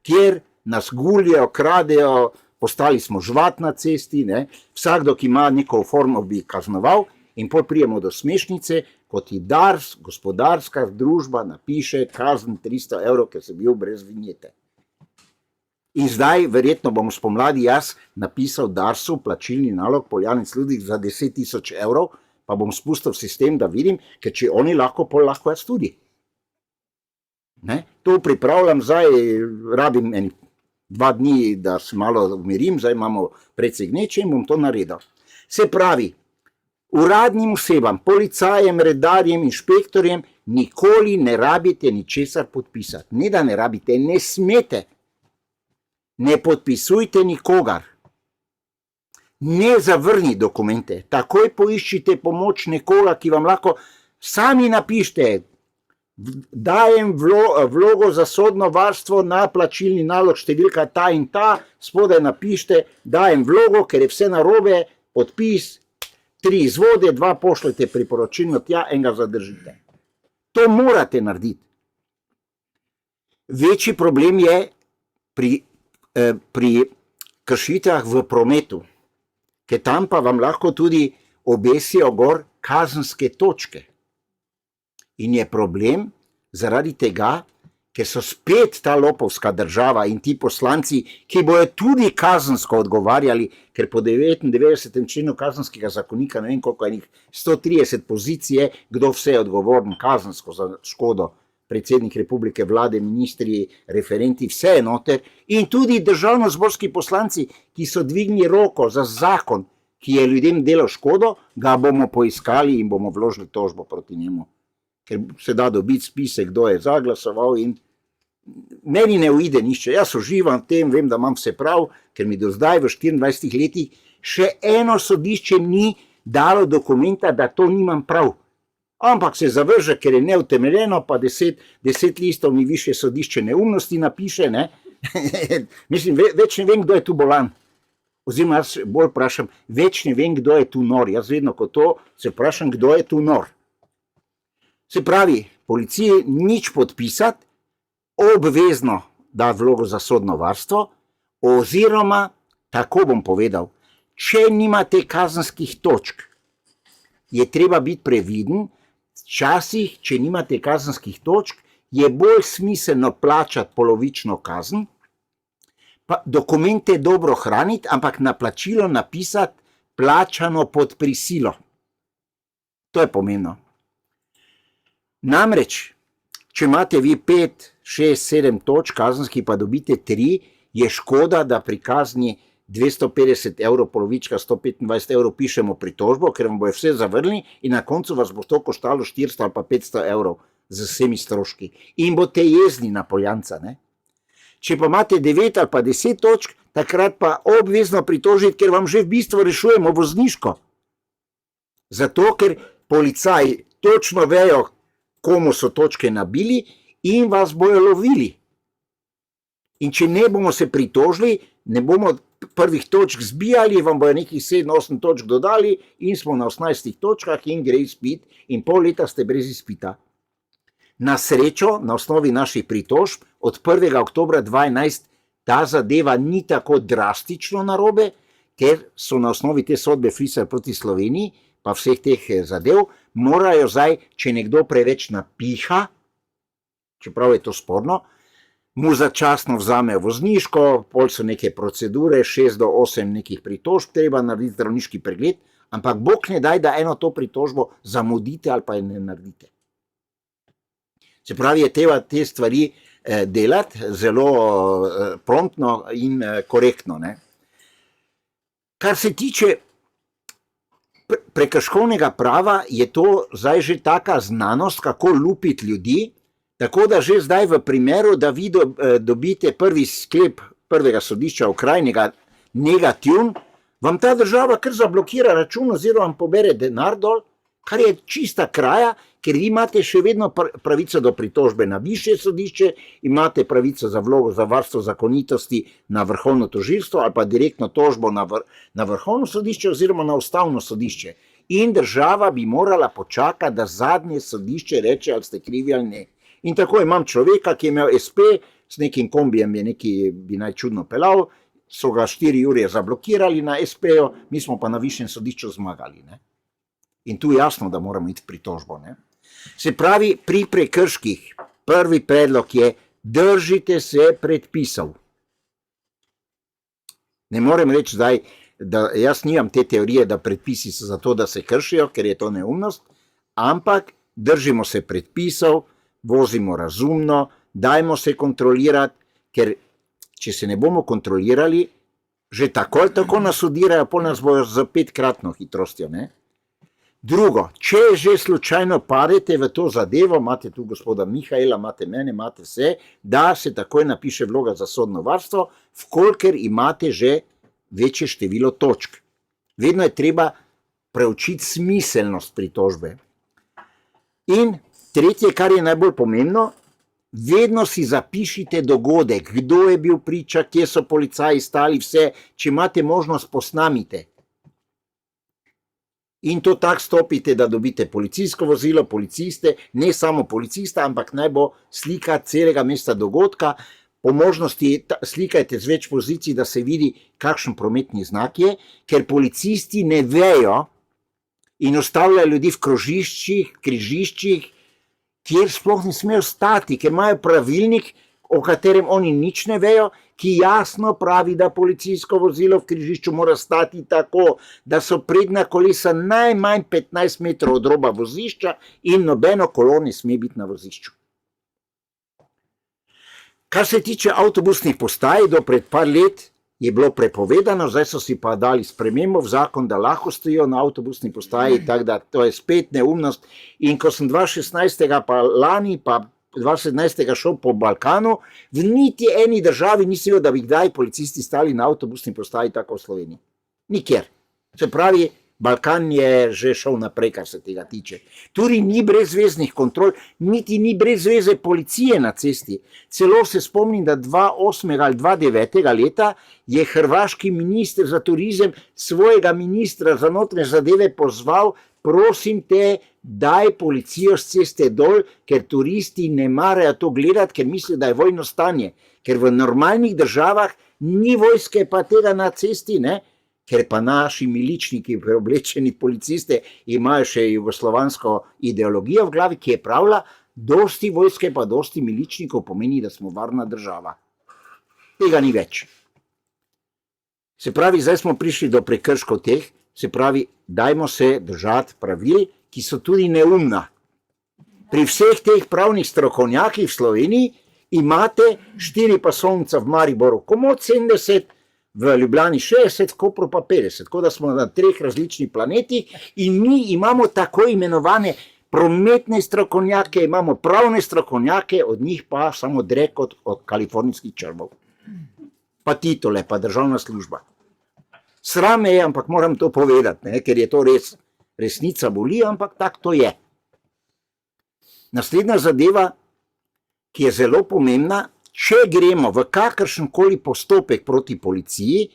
kjer nas guljajo, kradejo, postali smo žvat na cesti, ne? Vsakdo, ki ima neko formo, bi kaznoval, in potem prijemo do smešnice, ko ti DARS, gospodarska družba, napiše kazen 300 evrov, ker si bil brez vinjete. In zdaj, verjetno bom spomladi jaz napisal DARS-u plačilni nalog po javnih službah za 10.000 evrov, pa bom spustil sistem, da vidim, ker če oni lahko, pol lahko jaz tudi. Ne? To pripravljam zdaj, rabim 2 dni, da se malo umirim, zdaj imamo precej gneče in bom to naredil. Se pravi, uradnim osebam, policajem, redarjem, inšpektorjem nikoli ne rabite ničesar podpisati. Ne da ne rabite, ne smete. Ne podpisujte nikogar. Ne zavrni dokumente. Takoj poiščite pomoč nekoga, ki vam lahko sami napišete. Dajem vlogo za sodno varstvo na plačilni nalog številka ta in ta, spodaj napišite, dajem vlogo, ker je vse narobe, podpis, 3 izvode, 2 pošljete priporočilno tja, enega zadržite. To morate narediti. Večji problem je pri kršitvah v prometu, ker tam pa vam lahko tudi obesijo gor kazenske točke. In je problem zaradi tega, ker so spet ta lopovska država in ti poslanci, ki bojo tudi kazensko odgovarjali, ker po 99. členu kazenskega zakonika, ne vem koliko je njih, 130 pozicije, kdo vse je odgovoren kazensko za škodo, predsednik republike, vlade, ministri, referenti, vse je noter, in tudi državnozborski poslanci, ki so dvignili roko za zakon, ki je ljudem delal škodo, ga bomo poiskali in bomo vložili tožbo proti njemu. Ker se da dobiti spise, kdo je zaglasoval in meni ne uide nišče. Jaz uživam v tem, vem, da imam vse prav, ker mi do zdaj v 24 letih še eno sodišče ni dalo dokumenta, da to nimam prav. Ampak se zavrže, ker je neutemeljeno, pa 10 listov mi više sodišče neumnosti napiše. Ne? Mislim, več ne vem, kdo je tu bolan. Oziroma, jaz bolj vprašam, več ne vem, kdo je tu nor. Jaz vedno, ko to se vprašam, kdo je tu nor. Se pravi, policiji nič podpisati, obvezno da vlogo za sodno varstvo, oziroma, tako bom povedal, če nimate kazenskih točk, je treba biti previden. Včasih, če nimate kazenskih točk, je bolj smiselno plačati polovično kazen, pa dokumente dobro hraniti, ampak na plačilo napisati plačano pod prisilo. To je pomembno. Namreč, če imate vi 5, 6, 7 točk kazenskih, pa dobite 3, je škoda, da pri kazni 250 evrov, polovička 125 evrov pišemo pritožbo, ker vam bojo vse zavrnili in na koncu vas bo to koštalo 400 ali pa 500 evrov z vsemi stroški. In boste jezni na Poljanca, ne? Če pa imate 9 ali pa 10 točk, takrat pa obvezno pritožiti, ker vam že v bistvu rešujemo vozniško. Zato, ker policaji točno vejo, komu so točke nabili in vas bojo lovili. In če ne bomo se pritožili, ne bomo prvih točk zbijali, vam bojo nekih 7-8 točk dodali in smo na 18 točkah in gre izpit in pol leta ste brez izpita. Na srečo, na osnovi naših pritožb, od 1. oktobra 2011 ta zadeva ni tako drastično narobe, ker so na osnovi te sodbe Frisar proti Sloveniji, pa vseh teh zadev, morajo zdaj, če nekdo preveč napiha, čeprav je to sporno, mu začasno vzamejo vozniško, pol so neke procedure, 6 do 8 nekih pritožb, treba narediti zdravniški pregled, ampak Bog ne daj, da eno to pritožbo zamudite ali pa je ne naredite. Se pravi, je treba te stvari delati zelo promptno in korektno, ne. Kar se tiče prekrškovnega prava, je to zdaj že taka znanost, kako lupiti ljudi, tako da že zdaj v primeru, da vi dobite prvi sklep prvega sodišča okrajnega negativen, vam ta država kar zablokira račun oziroma vam pobere denar dol, kar je čista kraja, ker vi imate še vedno pravico do pritožbe na višje sodišče, imate pravico za vlogo za varstvo zakonitosti na vrhovno tožilstvo ali pa direktno tožbo na vrhovno sodišče oziroma na ustavno sodišče. In država bi morala počakati, da zadnje sodišče reče, ali ste krivi ali ne. In tako imam človeka, ki je imel SP, s nekim kombijem je neki bi naj čudno pelal, so ga 4 ure zablokirali na SP-ju, mi smo pa na višjem sodišču zmagali, ne. In tu jasno, da moramo iti v pritožbo, ne. Se pravi, pri prekrških prvi predlog je, držite se predpisov. Ne morem reči zdaj, da jaz nimam te teorije, da predpisi so zato, da se kršijo, ker je to neumnost, ampak držimo se predpisov, vozimo razumno, dajmo se kontrolirati, ker če se ne bomo kontrolirali, že tako nas odirajo, pol nas bojo z 5-kratno hitrostjo, ne. Drugo, če že slučajno padete v to zadevo, imate tu gospoda Mihaela, imate mene, imate vse, da se takoj napiše vloga za sodno varstvo, vkolikor imate že večje število točk. Vedno je treba preučiti smiselnost pritožbe. In tretje, kar je najbolj pomembno, vedno si zapišite dogodek, kdo je bil priča, kje so policaji stali, vse, če imate možnost, posnamite. In to tako stopite, da dobite policijsko vozilo, policiste, ne samo policista, ampak naj bo slika celega mesta dogodka, po možnosti slikajte z več pozicij, da se vidi, kakšen prometni znak je, ker policisti ne vejo in ostavljajo ljudi v krožiščih, križiščih, kjer sploh ne smejo stati, ker imajo pravilnik, o katerem oni nič ne vejo, ki jasno pravi, da policijsko vozilo v križišču mora stati tako, da so prednja kolesa najmanj 15 metrov od roba vozišča in nobeno kolo ne sme biti na vozišču. Kar se tiče avtobusnih postaj, do pred par let je bilo prepovedano, zdaj so si pa dali spremembo v zakon, da lahko stojijo na avtobusni postaji, tako da to je spet neumnost. In ko sem 2016. pa lani, pa 2017. šel po Balkanu, v niti eni državi nisi videl, da bi kdaj policisti stali na avtobusni postaji tako v Sloveniji. Nikjer. Se pravi, Balkan je že šel naprej, kar se tega tiče. Tudi ni brezveznih kontrol, niti ni brezveze policije na cesti. Celo se spomnim, da 2008. ali 2009. leta je hrvaški minister za turizem svojega ministra za notranje zadeve pozval, prosim te, daj policijo z ceste dol, ker turisti ne marajo to gledati, ker mislijo, da je vojno stanje. Ker v normalnih državah ni vojske pa tega na cesti, ne? Ker pa naši miličniki, preoblečeni policiste, imajo še jugoslovansko ideologijo v glavi, ki je pravila, dosti vojske pa dosti miličnikov pomeni, da smo varna država. Tega ni več. Se pravi, zdaj smo prišli do prekrškov teh, se pravi, dajmo se držati pravil, ki so tudi neumna. pri vseh teh pravnih strokovnjakih v Sloveniji imate 4 pasovnice v Mariboru, komot 70, v Ljubljani 60, v Kopru pa 50, tako da smo na 3 različnih planetih in mi imamo tako imenovane prometne strokovnjake, imamo pravne strokovnjake, od njih pa samo drek od kalifornijskih črmov. Pa titule, pa državna služba. Sram je, ampak moram to povedati, ne, ker je to res, resnica boli, ampak tako to je. Naslednja zadeva, ki je zelo pomembna, če gremo v kakršenkoli postopek proti policiji,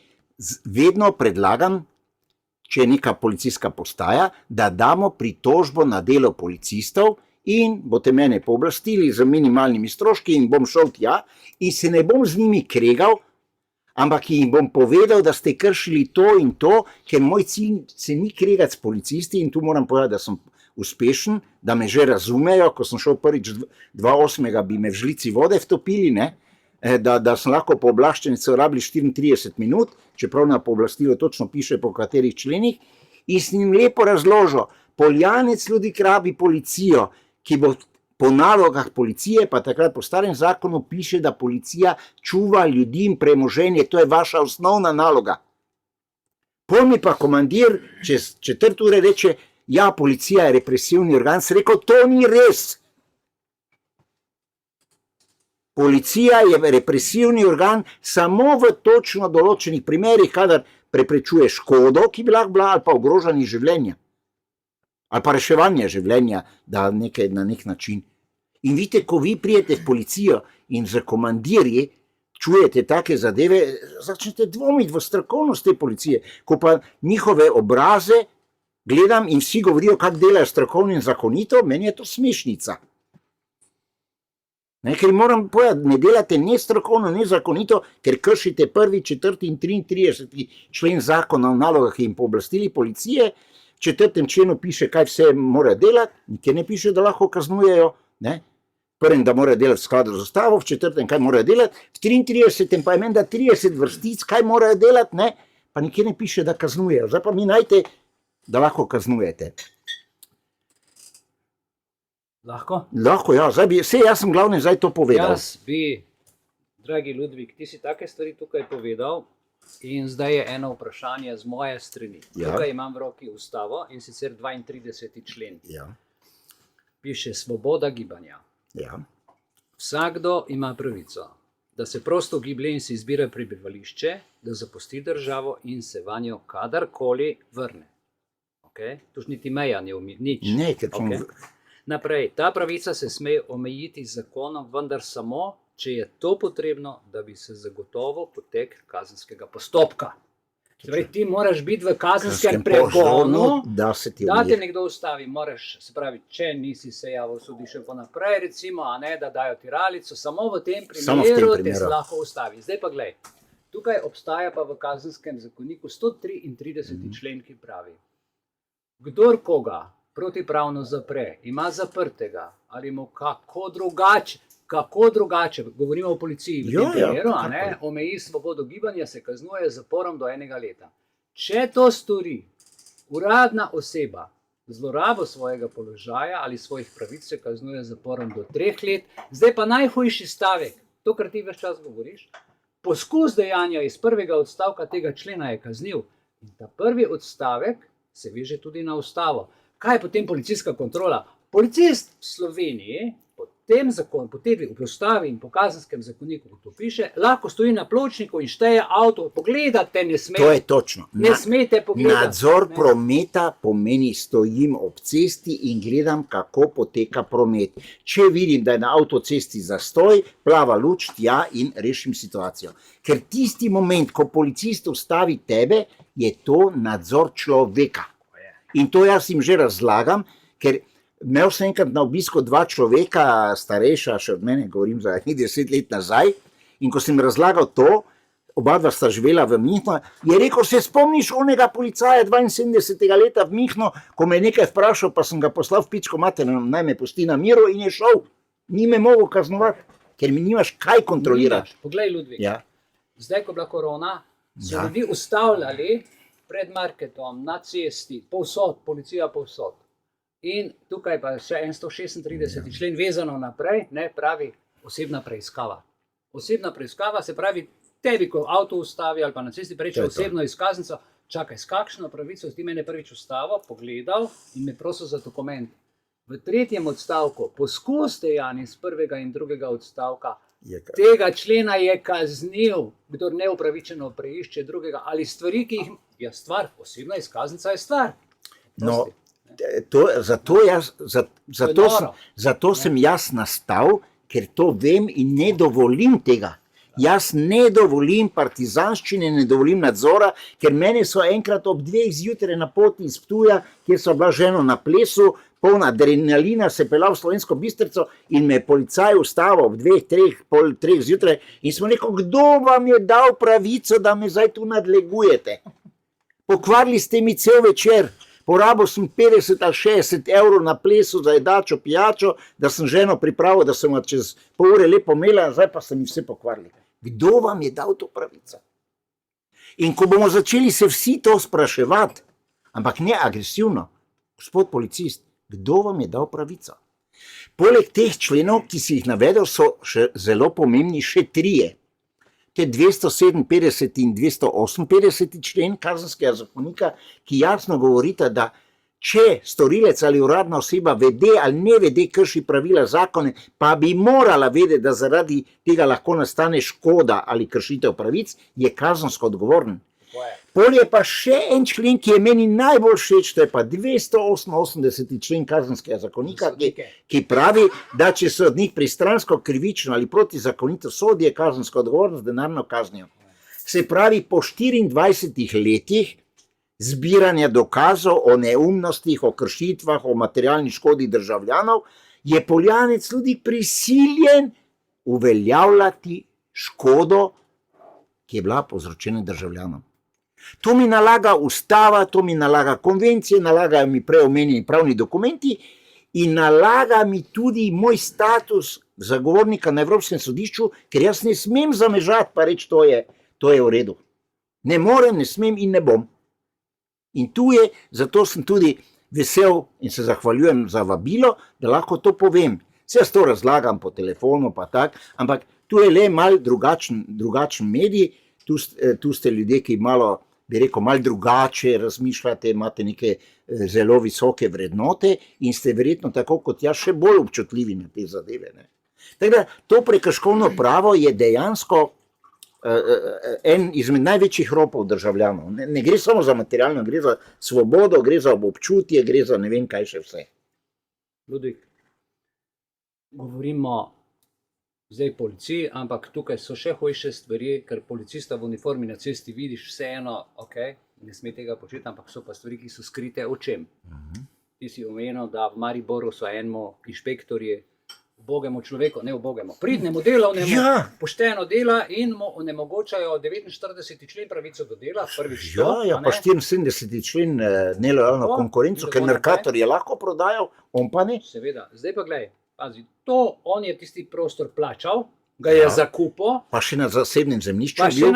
vedno predlagam, če je neka policijska postaja, da damo pritožbo na delo policistov in boste mene pooblastili z minimalnimi stroški in bom šel tja in se ne bom z njimi kregal, ampak jim bom povedal, da ste kršili to in to, ker moj cilj se ni kregati s policisti in tu moram povedati, da sem uspešen, da me že razumejo, ko sem šel prvič 2008, bi me v žlici vode vtopili, ne? Da sem lahko pooblaščenec, so rabili 34 minut, čeprav na pooblastilo točno piše po katerih členih, in sem jim lepo razložil, Poljanec Ludvik rabi policijo, ki bo po nalogah policije, pa takrat po starem zakonu piše, da policija čuva ljudi in premoženje, to je vaša osnovna naloga. Pol mi pa komandir čez 4 ure reče, ja, policija je represivni organ, sem rekel, to ni res. Policija je represivni organ samo v točno določenih primerih, kadar preprečuje škodo, ki bi lahko bila, ali pa ogrožanje življenja. Ali pa reševanje življenja, da na nek način. In vidite, ko vi prijete v policijo in z komandirji čujete take zadeve, začnete dvomiti v strokovnost te policije, ko pa njihove obraze gledam in vsi govorijo, kako delajo strokovno in zakonito, meni je to smešnica. Ne, ker moram povedati, ne delate ne strokovno, ne zakonito, ker kršite 1., 4. in 33. člen zakona o nalogah in pooblastili policije, v 4. členu piše, kaj vse mora delati, nikjer ne piše, da lahko kaznujejo, ne. Prvem, da mora delati v skladu z ustavo, v 4. kaj morajo delati, v 33. pa je menda 30 vrstic, kaj morajo delati, ne, pa nikjer ne piše, da kaznujejo. Zdaj pa mi najte, da lahko kaznujete. Lahko? Lahko, ja. Jaz sem glavne zdaj to povedal. Jaz bi, dragi Ludvik, ti si take stvari tukaj povedal in zdaj je eno vprašanje z moje strani. Ja. Tukaj imam v roki ustavo in sicer 32. člen. Ja. Piše svoboda gibanja. Ja. Vsakdo ima pravico, da se prosto giblje in si izbira prebivališče, da zapusti državo in se vanjo kadarkoli vrne. Okay? Tuž niti meja ne nič. Ne, ker okay. Naprej, ta pravica se sme omejiti z zakonom, vendar samo, če je to potrebno, da bi se zagotovil potek kazenskega postopka. Torej, ti moraš biti v kazenskem pregonu, da te nekdo ustavi. Moraš, se pravi, če nisi se javil sodišče po naprej, recimo, a ne, da dajo tiralico, samo v tem primeru te se lahko ustavi. Zdaj pa glej, tukaj obstaja pa v kazenskem zakoniku 133. člen, ki pravi, kdor koga protipravno zapre, ima zaprtega ali mu kako drugače, govorimo o policiji, v tem primeru, omeji svobodo gibanja, se kaznuje z zaporom do 1 leta. Če to stori uradna oseba, zlorabo svojega položaja ali svojih pravic, se kaznuje z zaporom do 3 let. Zdaj pa najhujši stavek, to, kar ti ves čas govoriš, poskus dejanja iz 1. odstavka tega člena je kazniv. In ta 1. odstavek se veže tudi na ustavo. Kaj je potem policijska kontrola? Policist v Sloveniji po tem zakonu, po tej ustavi in po kazenskem zakoniku, kot to piše, lahko stoji na pločniku in šteje avto. Pogledate, ne smete. To je točno. Ne smete pogledati. Nadzor prometa pomeni, stojim ob cesti in gledam, kako poteka promet. Če vidim, da je na avtocesti zastoj, plava luč, tja in rešim situacijo. Ker tisti moment, ko policist ustavi tebe, je to nadzor človeka. In to jaz jim že razlagam, ker imel sem enkrat na obisku 2 človeka, starejša še od mene, govorim za 10 let nazaj, in ko sem razlagal to, oba dva sta živela v Münchnu, je rekel, se spomniš onega policaja 72. leta v Münchnu, ko me je nekaj vprašal, pa sem ga poslal v pičko materino, naj me pusti na miru in je šel. Ni me mogel kaznovati, ker mi nimaš kaj kontrolirati. Poglej, Ludvik, ja. Zdaj, ko je bila korona, so ljudi ustavljali pred marketom, na cesti, povsod, policija povsod. In tukaj pa še en 136. člen vezano naprej, ne, pravi osebna preiskava. Osebna preiskava se pravi, tebi, ko avto ustavi ali pa na cesti preče osebno izkaznico, čakaj, s kakšno pravico si ti mene prvič ustavo, pogledal in me prosil za dokument. V 3. odstavku, poskus dejanja iz 1. in 2. odstavka tega člena je kazniv, kdor neupravičeno preišče drugega ali stvari, ki jih je stvar, osebna izkaznica je stvar. No, zato sem jaz nastal, ker to vem in ne dovolim tega. Jaz ne dovolim partizanščine, ne dovolim nadzora, ker mene so enkrat ob 2 zjutraj na poti iz Ptuja, kjer so bila ženo na plesu, polna adrenalina, se pelal v Slovensko Bistrico in me policaj ustavil ob 2, 3, pol 3 zjutraj in smo rekel, kdo vam je dal pravico, da me zdaj tu nadlegujete? Pokvarili ste mi cel večer, porabil sem 50 ali 60 evrov na plesu za jedačo, pijačo, da sem ženo pripravil, da sem čez pol ure lepo imela, zdaj pa ste mi vse pokvarili. Kdo vam je dal to pravico? In ko bomo začeli se vsi to spraševati, ampak ne agresivno, gospod policist, kdo vam je dal pravico? Poleg teh členov, ki si jih navedel, so še zelo pomembni še 3. To je 257 in 258 člen Kazenskega zakonika, ki jasno govorita, da če storilec ali uradna oseba vede ali ne vede krši pravila zakone, pa bi morala vedeti, da zaradi tega lahko nastane škoda ali kršitev pravic, je kazensko odgovoren. Pol je pa še en člen, ki je meni najbolj všeč, to je pa 288. člen Kazenskega zakonika, ki pravi, da če sodnik pristransko, krivično ali protizakonito sodi, je kazensko odgovoren z denarno kaznijo. Se pravi, po 24 letih zbiranja dokazov o neumnostih, o kršitvah, o materialni škodi državljanov, je Poljanec tudi prisiljen uveljavljati škodo, ki je bila povzročena državljanom. To mi nalaga ustava, to mi nalaga konvencije, nalagajo mi prej omenjeni pravni dokumenti in nalaga mi tudi moj status zagovornika na Evropskem sodišču, ker jaz ne smem zamežati pa reči, to je v redu. Ne morem, ne smem in ne bom. In tu je, zato sem tudi vesel in se zahvaljujem za vabilo, da lahko to povem. Se jaz to razlagam po telefonu pa tak, ampak tu je le mal drugačen medij, tu ste ljudje, ki malo, bi rekel, malo drugače razmišljate, imate neke zelo visoke vrednote in ste verjetno tako kot jaz še bolj občutljivi na te zadeve. Ne? Tako da to prekrškovno pravo je dejansko en izmed največjih ropov državljanov. Ne gre samo za materialno, gre za svobodo, gre za občutje, gre za ne vem kaj še vse. Ludvik, govorimo zdaj policiji, ampak tukaj so še hujše stvari, ker policista v uniformi na cesti vidiš vseeno, ok, ne sme tega početi, ampak so pa stvari, ki so skrite očem. Ti si omenil, da v Mariboru so enemu inšpektorji ubogemu človeku, ne ubogemu, pridnemu delavnemu, pošteno dela in mu onemogočajo 49. člen pravico do dela, prvič to. Ja, pa 74. člen nelojalno konkurenco, ker Mercator je lahko prodajal, on pa ne. Seveda, zdaj pa gledaj, pazi, on je tisti prostor plačal, ga je zakupil. Pa še na zasebnem zemljišču je bil,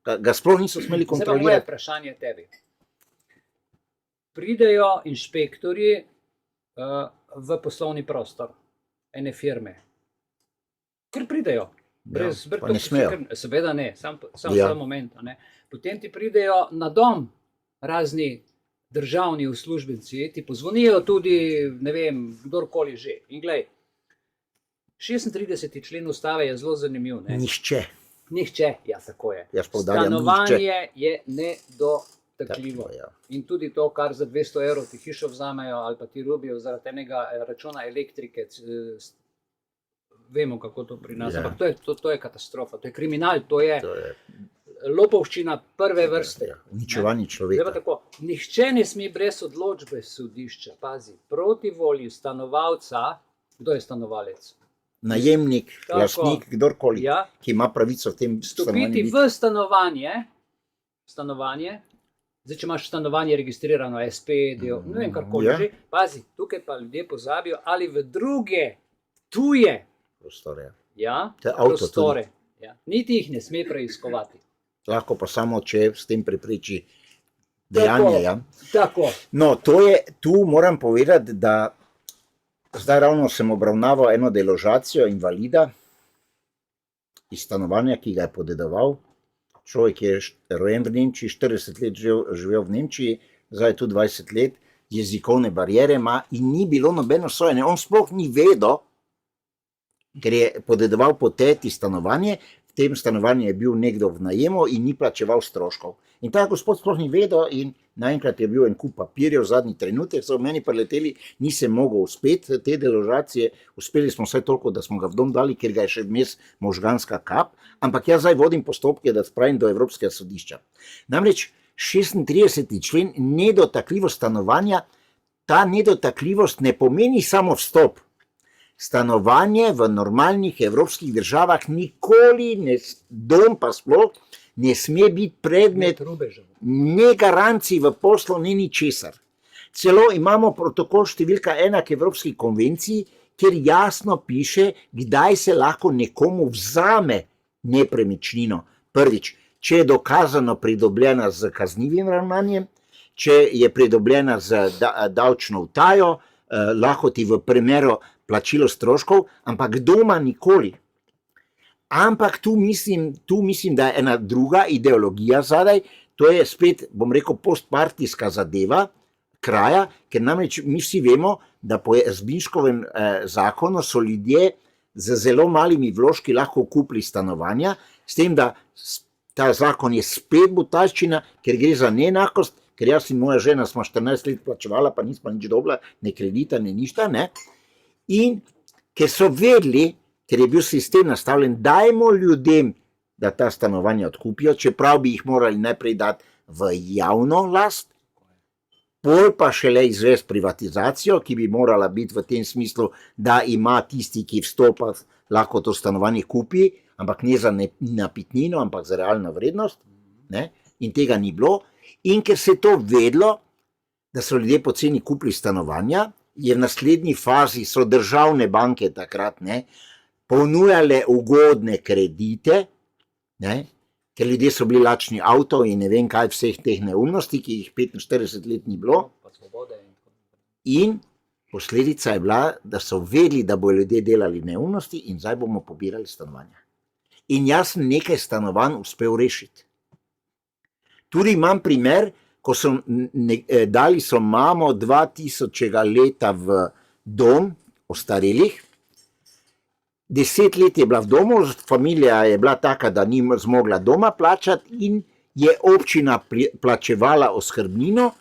ga sploh niso smeli kontrolirati. Zdaj pa moje vprašanje tebi. Pridejo inšpektorji v poslovni prostor ene firme. Ker pridejo. Pa ne smejo. Seveda ne, samo ta moment. Potem ti pridejo na dom razni državni uslužbenci, ti pozvonijo tudi, ne vem, kdorkoli že. In glej, 36. člen ustave je zelo zanimiv. Nihče, ja, tako je. Stanovanje je nedotakljivo. In tudi to, kar za 200 evrov ti hišo vzamejo ali pa ti rubijo zaradi enega računa elektrike, vemo, kako to pri nas, ampak to je katastrofa, to je kriminal, to je lopovščina prve vrste. Uničevanje človeka. Nihče ne sme brez odločbe sodišča, pazi, proti volji stanovalca, kdo je stanovalec? Najemnik, lastnik, kdorkoli, ki ima pravico v tem stopiti v stanovanje, zdaj, če imaš stanovanje registrirano SP, ne vem, karkoli že, pazi, tukaj pa ljudje pozabijo, ali v druge tuje prostore, niti jih ne sme preiskovati. Lahko pa samo, če s tem prepreči dejanje. Ja. Tako. No, tu moram povedati, da zdaj ravno sem obravnaval eno deložacijo invalida iz stanovanja, ki ga je podedoval. Človek je rojen v Nemčiji, 40 let živel v Nemčiji, zdaj je tu 20 let, jezikovne barijere ima in ni bilo nobeno sojenje. On sploh ni vedel, ker je podedoval po teti stanovanje, v tem stanovanju je bil nekdo v najemu in ni plačeval stroškov. In ta gospod sploh ni vedel in naenkrat je bil en kup papirjev, zadnji trenutek so v meni preleteli, nisem mogel uspeti te deložacije, uspeli smo vse toliko, da smo ga v dom dali, ker ga je še vmes možganska kap, ampak jaz zdaj vodim postopke, da spravim do Evropskega sodišča. Namreč 36. člen, nedotakljivost stanovanja, ta nedotakljivost ne pomeni samo vstop. Stanovanje v normalnih evropskih državah nikoli, dom pa sploh, ne sme biti predmet ne garancij v poslu, ne ničesar. Celo imamo protokol številka 1 k Evropski konvenciji, kjer jasno piše, kdaj se lahko nekomu vzame nepremičnino. Prvič, če je dokazano pridobljena z kaznivim ravnanjem, če je pridobljena z davčno utajo, lahko ti v primeru plačilo stroškov, ampak doma nikoli. Ampak tu mislim, da je ena druga ideologija zadaj, to je spet, bom rekel, postpartijska zadeva kraja, ker namreč mi vsi vemo, da po Jazbinškovem zakonu so ljudje z zelo malimi vložki lahko kupili stanovanja, s tem, da ta zakon je spet butaščina, ker gre za neenakost, ker jaz in moja žena smo 14 let plačevala, pa nismo nič dobila, ne kredita, ne ništa, ne. In ker so vedeli, ker je bil sistem nastavljen, dajmo ljudem, da ta stanovanja odkupijo, čeprav bi jih morali najprej dati v javno last, pol pa šele izvesti privatizacijo, ki bi morala biti v tem smislu, da ima tisti, ki vstopa, lahko to stanovanje kupi, ampak ne za napitnino, ampak za realno vrednost, ne? In tega ni bilo. In ker se je to vedlo, da so ljudje poceni kupili stanovanja, je v naslednji fazi so državne banke takrat ponujale ugodne kredite, ne, ker ljudje so bili lačni avtov in ne vem kaj vseh teh neumnosti, ki jih 45 let ni bilo. In posledica je bila, da so vedeli, da bodo ljudje delali neumnosti in zdaj bomo pobirali stanovanja. In jaz sem nekaj stanovanj uspel rešiti. Tudi imam primer, ko so dali so mamo 2000 leta v dom ostarelih, 10 let je bila v domu, familija je bila taka, da ni zmogla doma plačati in je občina plačevala oskrbnino,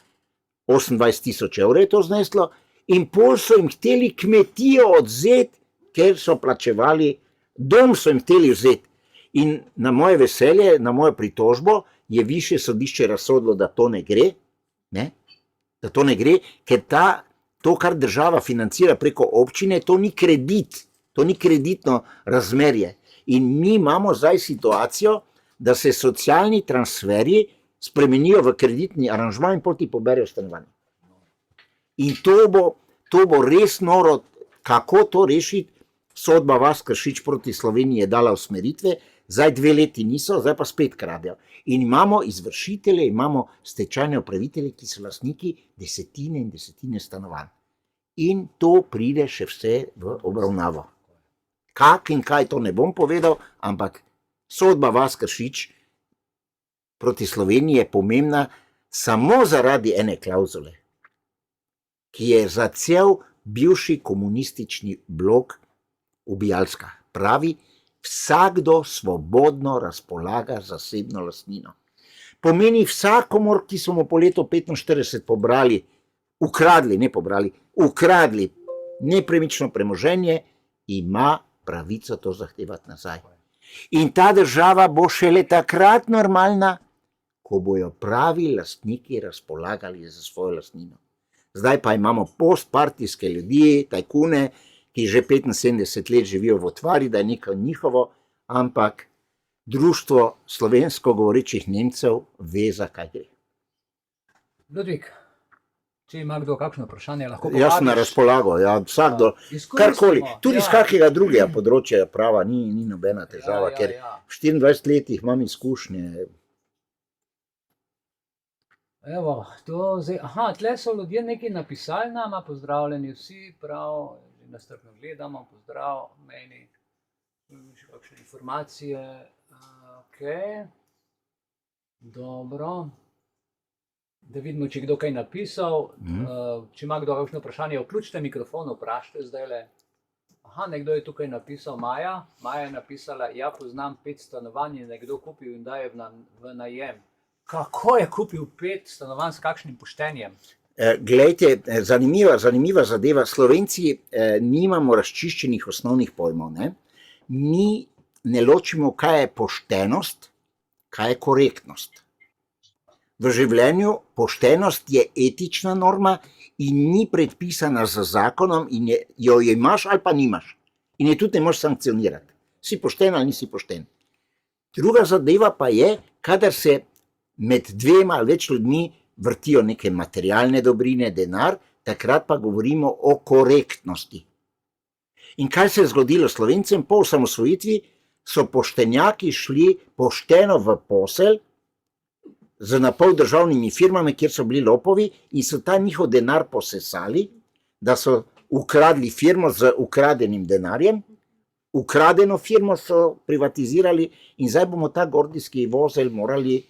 28 000 evrov je to zneslo, in pol so jim hteli kmetijo odzeti, ker so plačevali, dom so jim hteli vzeti. In na moje veselje, na mojo pritožbo, je višje sodišče razsodilo, da to ne gre, da to ne gre, ker to, kar država financira preko občine, to ni kredit, to ni kreditno razmerje. In mi imamo zdaj situacijo, da se socialni transferji spremenijo v kreditni aranžma in pol ti poberejo stanovanje. In to bo res noro, kako to rešiti. Sodba Vaska Šrič proti Sloveniji je dala usmeritve, zdaj 2 leti niso, zdaj pa spet kradejo. In imamo izvršitelje, imamo stečajne upravitelje, ki so lastniki desetine in desetine stanovanj. In to pride še vse v obravnavo. Kak in kaj, to ne bom povedal, ampak sodba Vaska Šrič proti Sloveniji je pomembna samo zaradi ene klauzule, ki je za cel bivši komunistični blok ubijalska. Pravi, vsakdo svobodno razpolaga zasebno lastnino. Pomeni vsakomor, ki so mu po letu 45 ukradli nepremično premoženje, ima pravico to zahtevati nazaj. In ta država bo šele takrat normalna, ko bojo pravi lastniki razpolagali za svojo lastnino. Zdaj pa imamo postpartijske ljudi, tajkune, ki že 75 let živijo v utvari, da je nekaj njihovo, ampak društvo slovensko govorečih Nemcev ve, za kaj gre. Ludvik, če ima kdo kakšno vprašanje, lahko povabiš. Jaz sem na razpolago, ja, vsakdo, karkoli, tudi iz kakega drugega področja prava, ni nobena težava, ker v 24 letih imam izkušnje. Evo, to zdaj, tle so ljudje nekaj napisali nama, pozdravljeni vsi, prav, že nastrpno gledamo, pozdrav, meni, še kakšne informacije, ok, dobro, da vidimo, če je kdo kaj napisal, če ima kdo kakšno vprašanje, vključite mikrofon, vprašajte zdajle. Nekdo je tukaj napisal, Maja je napisala, ja, poznam 5 stanovanj in nekdo kupil in daje v najem. Kako je kupil 5 stanovanj s kakšnim poštenjem? Glejte, zanimiva zadeva. Slovenci nimamo razčiščenih osnovnih pojmov. Ne? Mi ne ločimo, kaj je poštenost, kaj je korektnost. V življenju poštenost je etična norma in ni predpisana z zakonom in jo imaš ali pa nimaš. In je tudi ne moreš sankcionirati. Si pošten ali nisi pošten. Druga zadeva pa je, kadar se med dvema ali več ljudmi vrtijo neke materialne dobrine, denar, takrat pa govorimo o korektnosti. In kaj se je zgodilo Slovencem po osamosvojitvi, so poštenjaki šli pošteno v posel z napol državnimi firmami, kjer so bili lopovi in so ta njihov denar posesali, da so ukradli firmo z ukradenim denarjem, ukradeno firmo so privatizirali in zdaj bomo ta gordijski vozel morali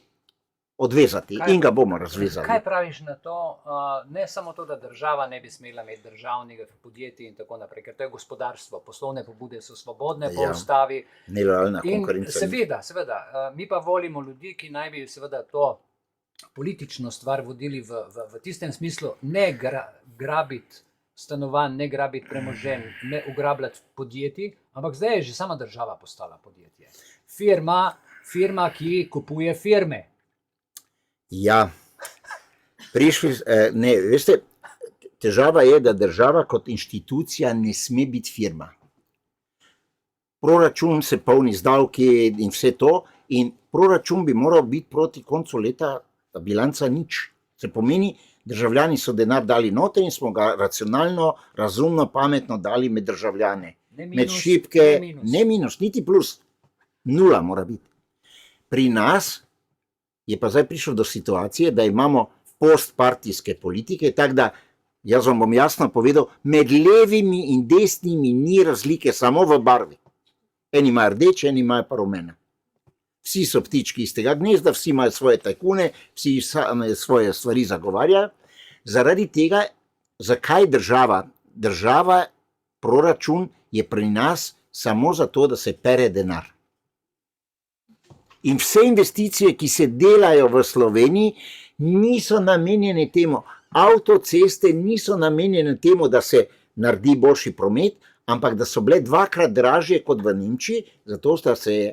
odvezati in ga bomo razvezali. Kaj praviš na to, ne samo to, da država ne bi smela imeti državnega podjetja in tako naprej, ker to je gospodarstvo, poslovne pobude so svobodne po ustavi. Nelojalna konkurenca. Seveda, mi pa volimo ljudi, ki naj bi seveda to politično stvar vodili v tistem smislu, ne grabiti stanovanj, ne grabiti premoženj, ne ugrabljati podjetij, ampak zdaj je že sama država postala podjetje. Firma, ki kupuje firme. Ja, veste, težava je, da država kot inštitucija ne sme biti firma. Proračun se polni z davki in vse to in proračun bi moral biti proti koncu leta bilanca nič. Se pomeni, državljani so denar dali noter in smo ga racionalno, razumno, pametno dali med državljane. Med šibke, ne minus, niti plus. 0 mora biti. Pri nas je pa zdaj prišlo do situacije, da imamo postpartijske politike, tako da, jaz vam bom jasno povedal, med levimi in desnimi ni razlike, samo v barvi. Eni imajo rdeče, eni imajo pa rumene. Vsi so ptički iz tega gnezda, vsi imajo svoje tajkune, vsi svoje stvari zagovarjajo. Zaradi tega, zakaj država? Država, proračun je pri nas samo zato, da se pere denar. In vse investicije, ki se delajo v Sloveniji, niso namenjene temu. Avtoceste niso namenjene temu, da se naredi boljši promet, ampak da so bile 2-krat dražje kot v Nemčiji, zato sta se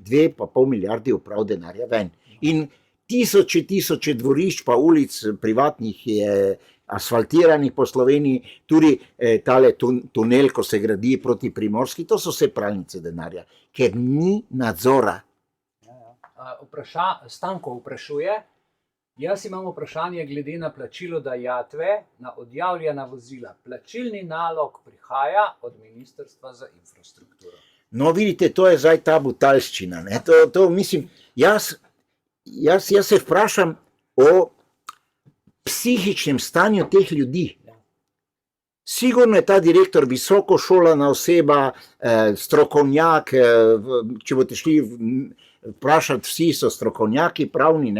2,5 milijarde uprav denarja ven. In tisoče dvorišč pa ulic privatnih je asfaltiranih po Sloveniji, tudi tale tunel, ko se gradi proti Primorski, to so vse pralnice denarja, ker ni nadzora. Stanko vprašuje, jaz imam vprašanje glede na plačilo dajatve na odjavljena vozila. Plačilni nalog prihaja od Ministrstva za infrastrukturo. No, vidite, to je zdaj ta butalščina. Mislim, jaz se vprašam o psihičnem stanju teh ljudi. Sigurno je ta direktor visokošolana oseba, strokovnjak, če boste šli vprašati, vsi so strokovnjaki pravni,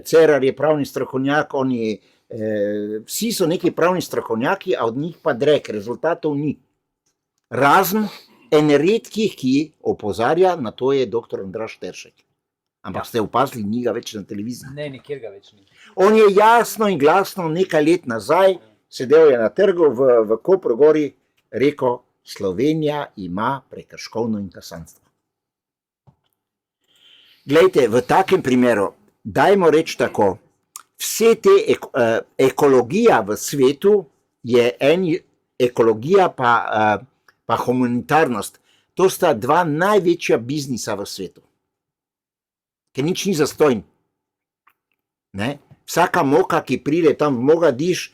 Cerar je pravni strokovnjak, vsi so neki pravni strokovnjaki, a od njih pa drek, rezultatov ni. Razen ene redkih, ki opozarja, na to je dr. Andraž Teršek. Ampak ste opazili, ni ga več na televiziji. Ne, nikjer ga več ni. On je jasno in glasno nekaj let nazaj, sedel je na trgu v Kopru gori, rekel, Slovenija ima prekrškovno inkasanstvo. Glejte, v takem primeru, dajmo reči tako, vse te ekologija v svetu je ekologija pa humanitarnost. To sta 2 največja biznisa v svetu. Ker nič ni zastonj. Vsaka moka, ki pride tam v Mogadiš,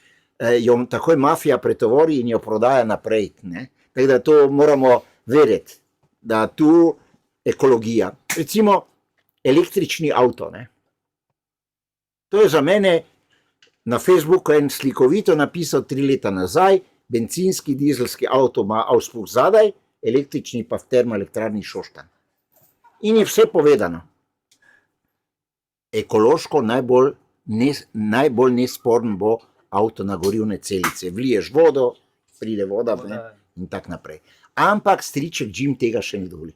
jo takoj mafija pretovori in jo prodaja naprej. Tako da to moramo verjeti, da tu ekologija. Recimo električni avto. To je za mene na Facebooku en slikovito napisal 3 leta nazaj, bencinski dizelski avto ima auspuh zadaj, električni pa v termoelektrarni Šoštanj. In je vse povedano. Ekološko najbolj nesporen bo avto na gorivne celice. Vliješ vodo, pride voda in tako naprej. Ampak striček Jim tega še ne dovoli.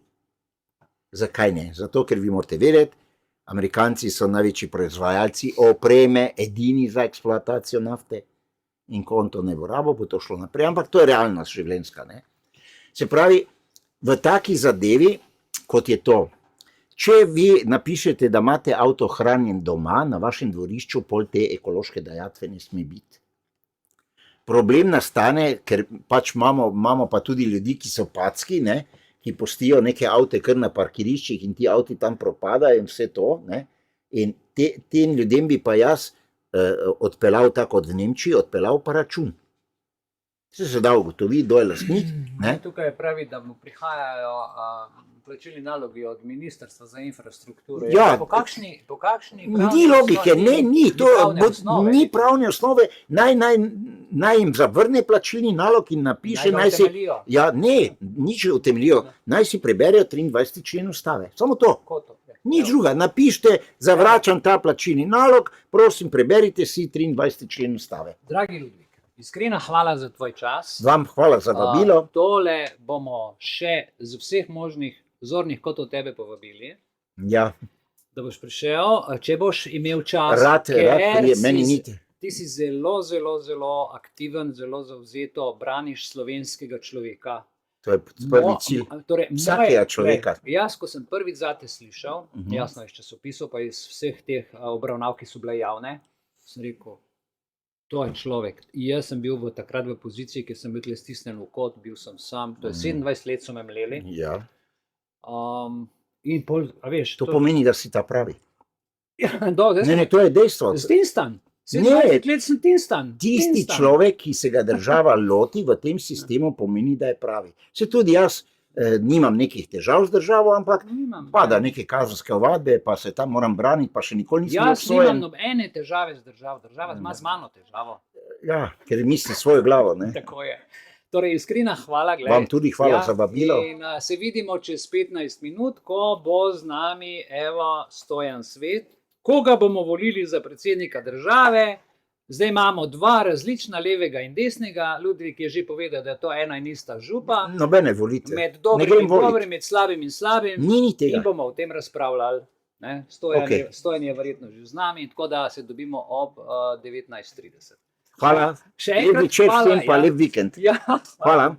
Zakaj ne? Zato, ker vi morate vedeti, Amerikanci so največji proizvajalci opreme, edini za eksploatacijo nafte, in ko on to ne bo rabo, bo to šlo naprej, ampak to je realnost življenjska. Ne? Se pravi, v taki zadevi, kot je to, če vi napišete, da imate avto hranjen doma, na vašem dvorišču, pol te ekološke dajatve ne sme biti. Problem nastane, ker pač imamo pa tudi ljudi, ki so packi, ne? Ki pustijo neke avte kar na parkiriščih in ti avti tam propadajo in vse to. Ne? In tem ljudem bi pa jaz odpeljal tako od Nemčiji, odpeljal pa račun. Se da ugotovi, kdo je lastnik. Tukaj pravi, da mu prihajajo plačilni nalogi od Ministrstva za infrastrukturo. Ja, po kakšni ni logike, ni pravne osnove, naj jim zavrne plačilni nalog in napiše, nič utemeljijo, naj si preberejo 23. člen ustave. Samo to. Nič druga, napište, zavračam ta plačilni nalog, prosim, preberite si 23. člen ustave. Dragi Ludvik, iskrena hvala za tvoj čas. Vam hvala za vabilo. Tole bomo še z vseh možnih zornih kotov tebe povabili. Ja. Da boš prišel, če boš imel čas. Rad meni niti. Ti si zelo, zelo, zelo aktiven, zelo zavzeto, braniš slovenskega človeka. To je prvi cilj vsakega človeka. Jaz, ko sem prvič zate slišal, jasno iz časopisov, pa iz vseh teh obravnav, ki so bile javne, sem rekel, to je človek. Jaz sem bil takrat v poziciji, ki sem bil tle stisnen v kot, bil sem sam, to je 27 let so me mleli. Ja. In pol, a veš, to pomeni, da si ta pravi. Ne, to je dejstvo. Stinstan. 27 let sem tinstan. Tisti človek, ki se ga država loti v tem sistemu, pomeni, da je pravi. Se tudi jaz nimam nekih težav z državo, ampak pada neke kazenske ovadbe, pa se tam moram braniti, pa še nikoli nisem obsojen. Jaz nimam nobene težave z državo, država ima z mano težavo. Ja, ker misli svojo glavo. Tako je. Torej, iskrena hvala. Vam tudi hvala za vabilo. In se vidimo čez 15 minut, ko bo z nami Stojan Svet, koga bomo volili za predsednika države. Zdaj imamo dva različna, levega in desnega. Ludvik je že povedal, da je to ena in ista župa. Nobene volitve. Med dobrim in dobrim, med slabim in slabim. Ni tega. In bomo o tem razpravljali. Stojan je verjetno že z nami, tako da se dobimo ob 19:30. Hvala. Lep večer vsem, pa lep vikend. Ja, hvala.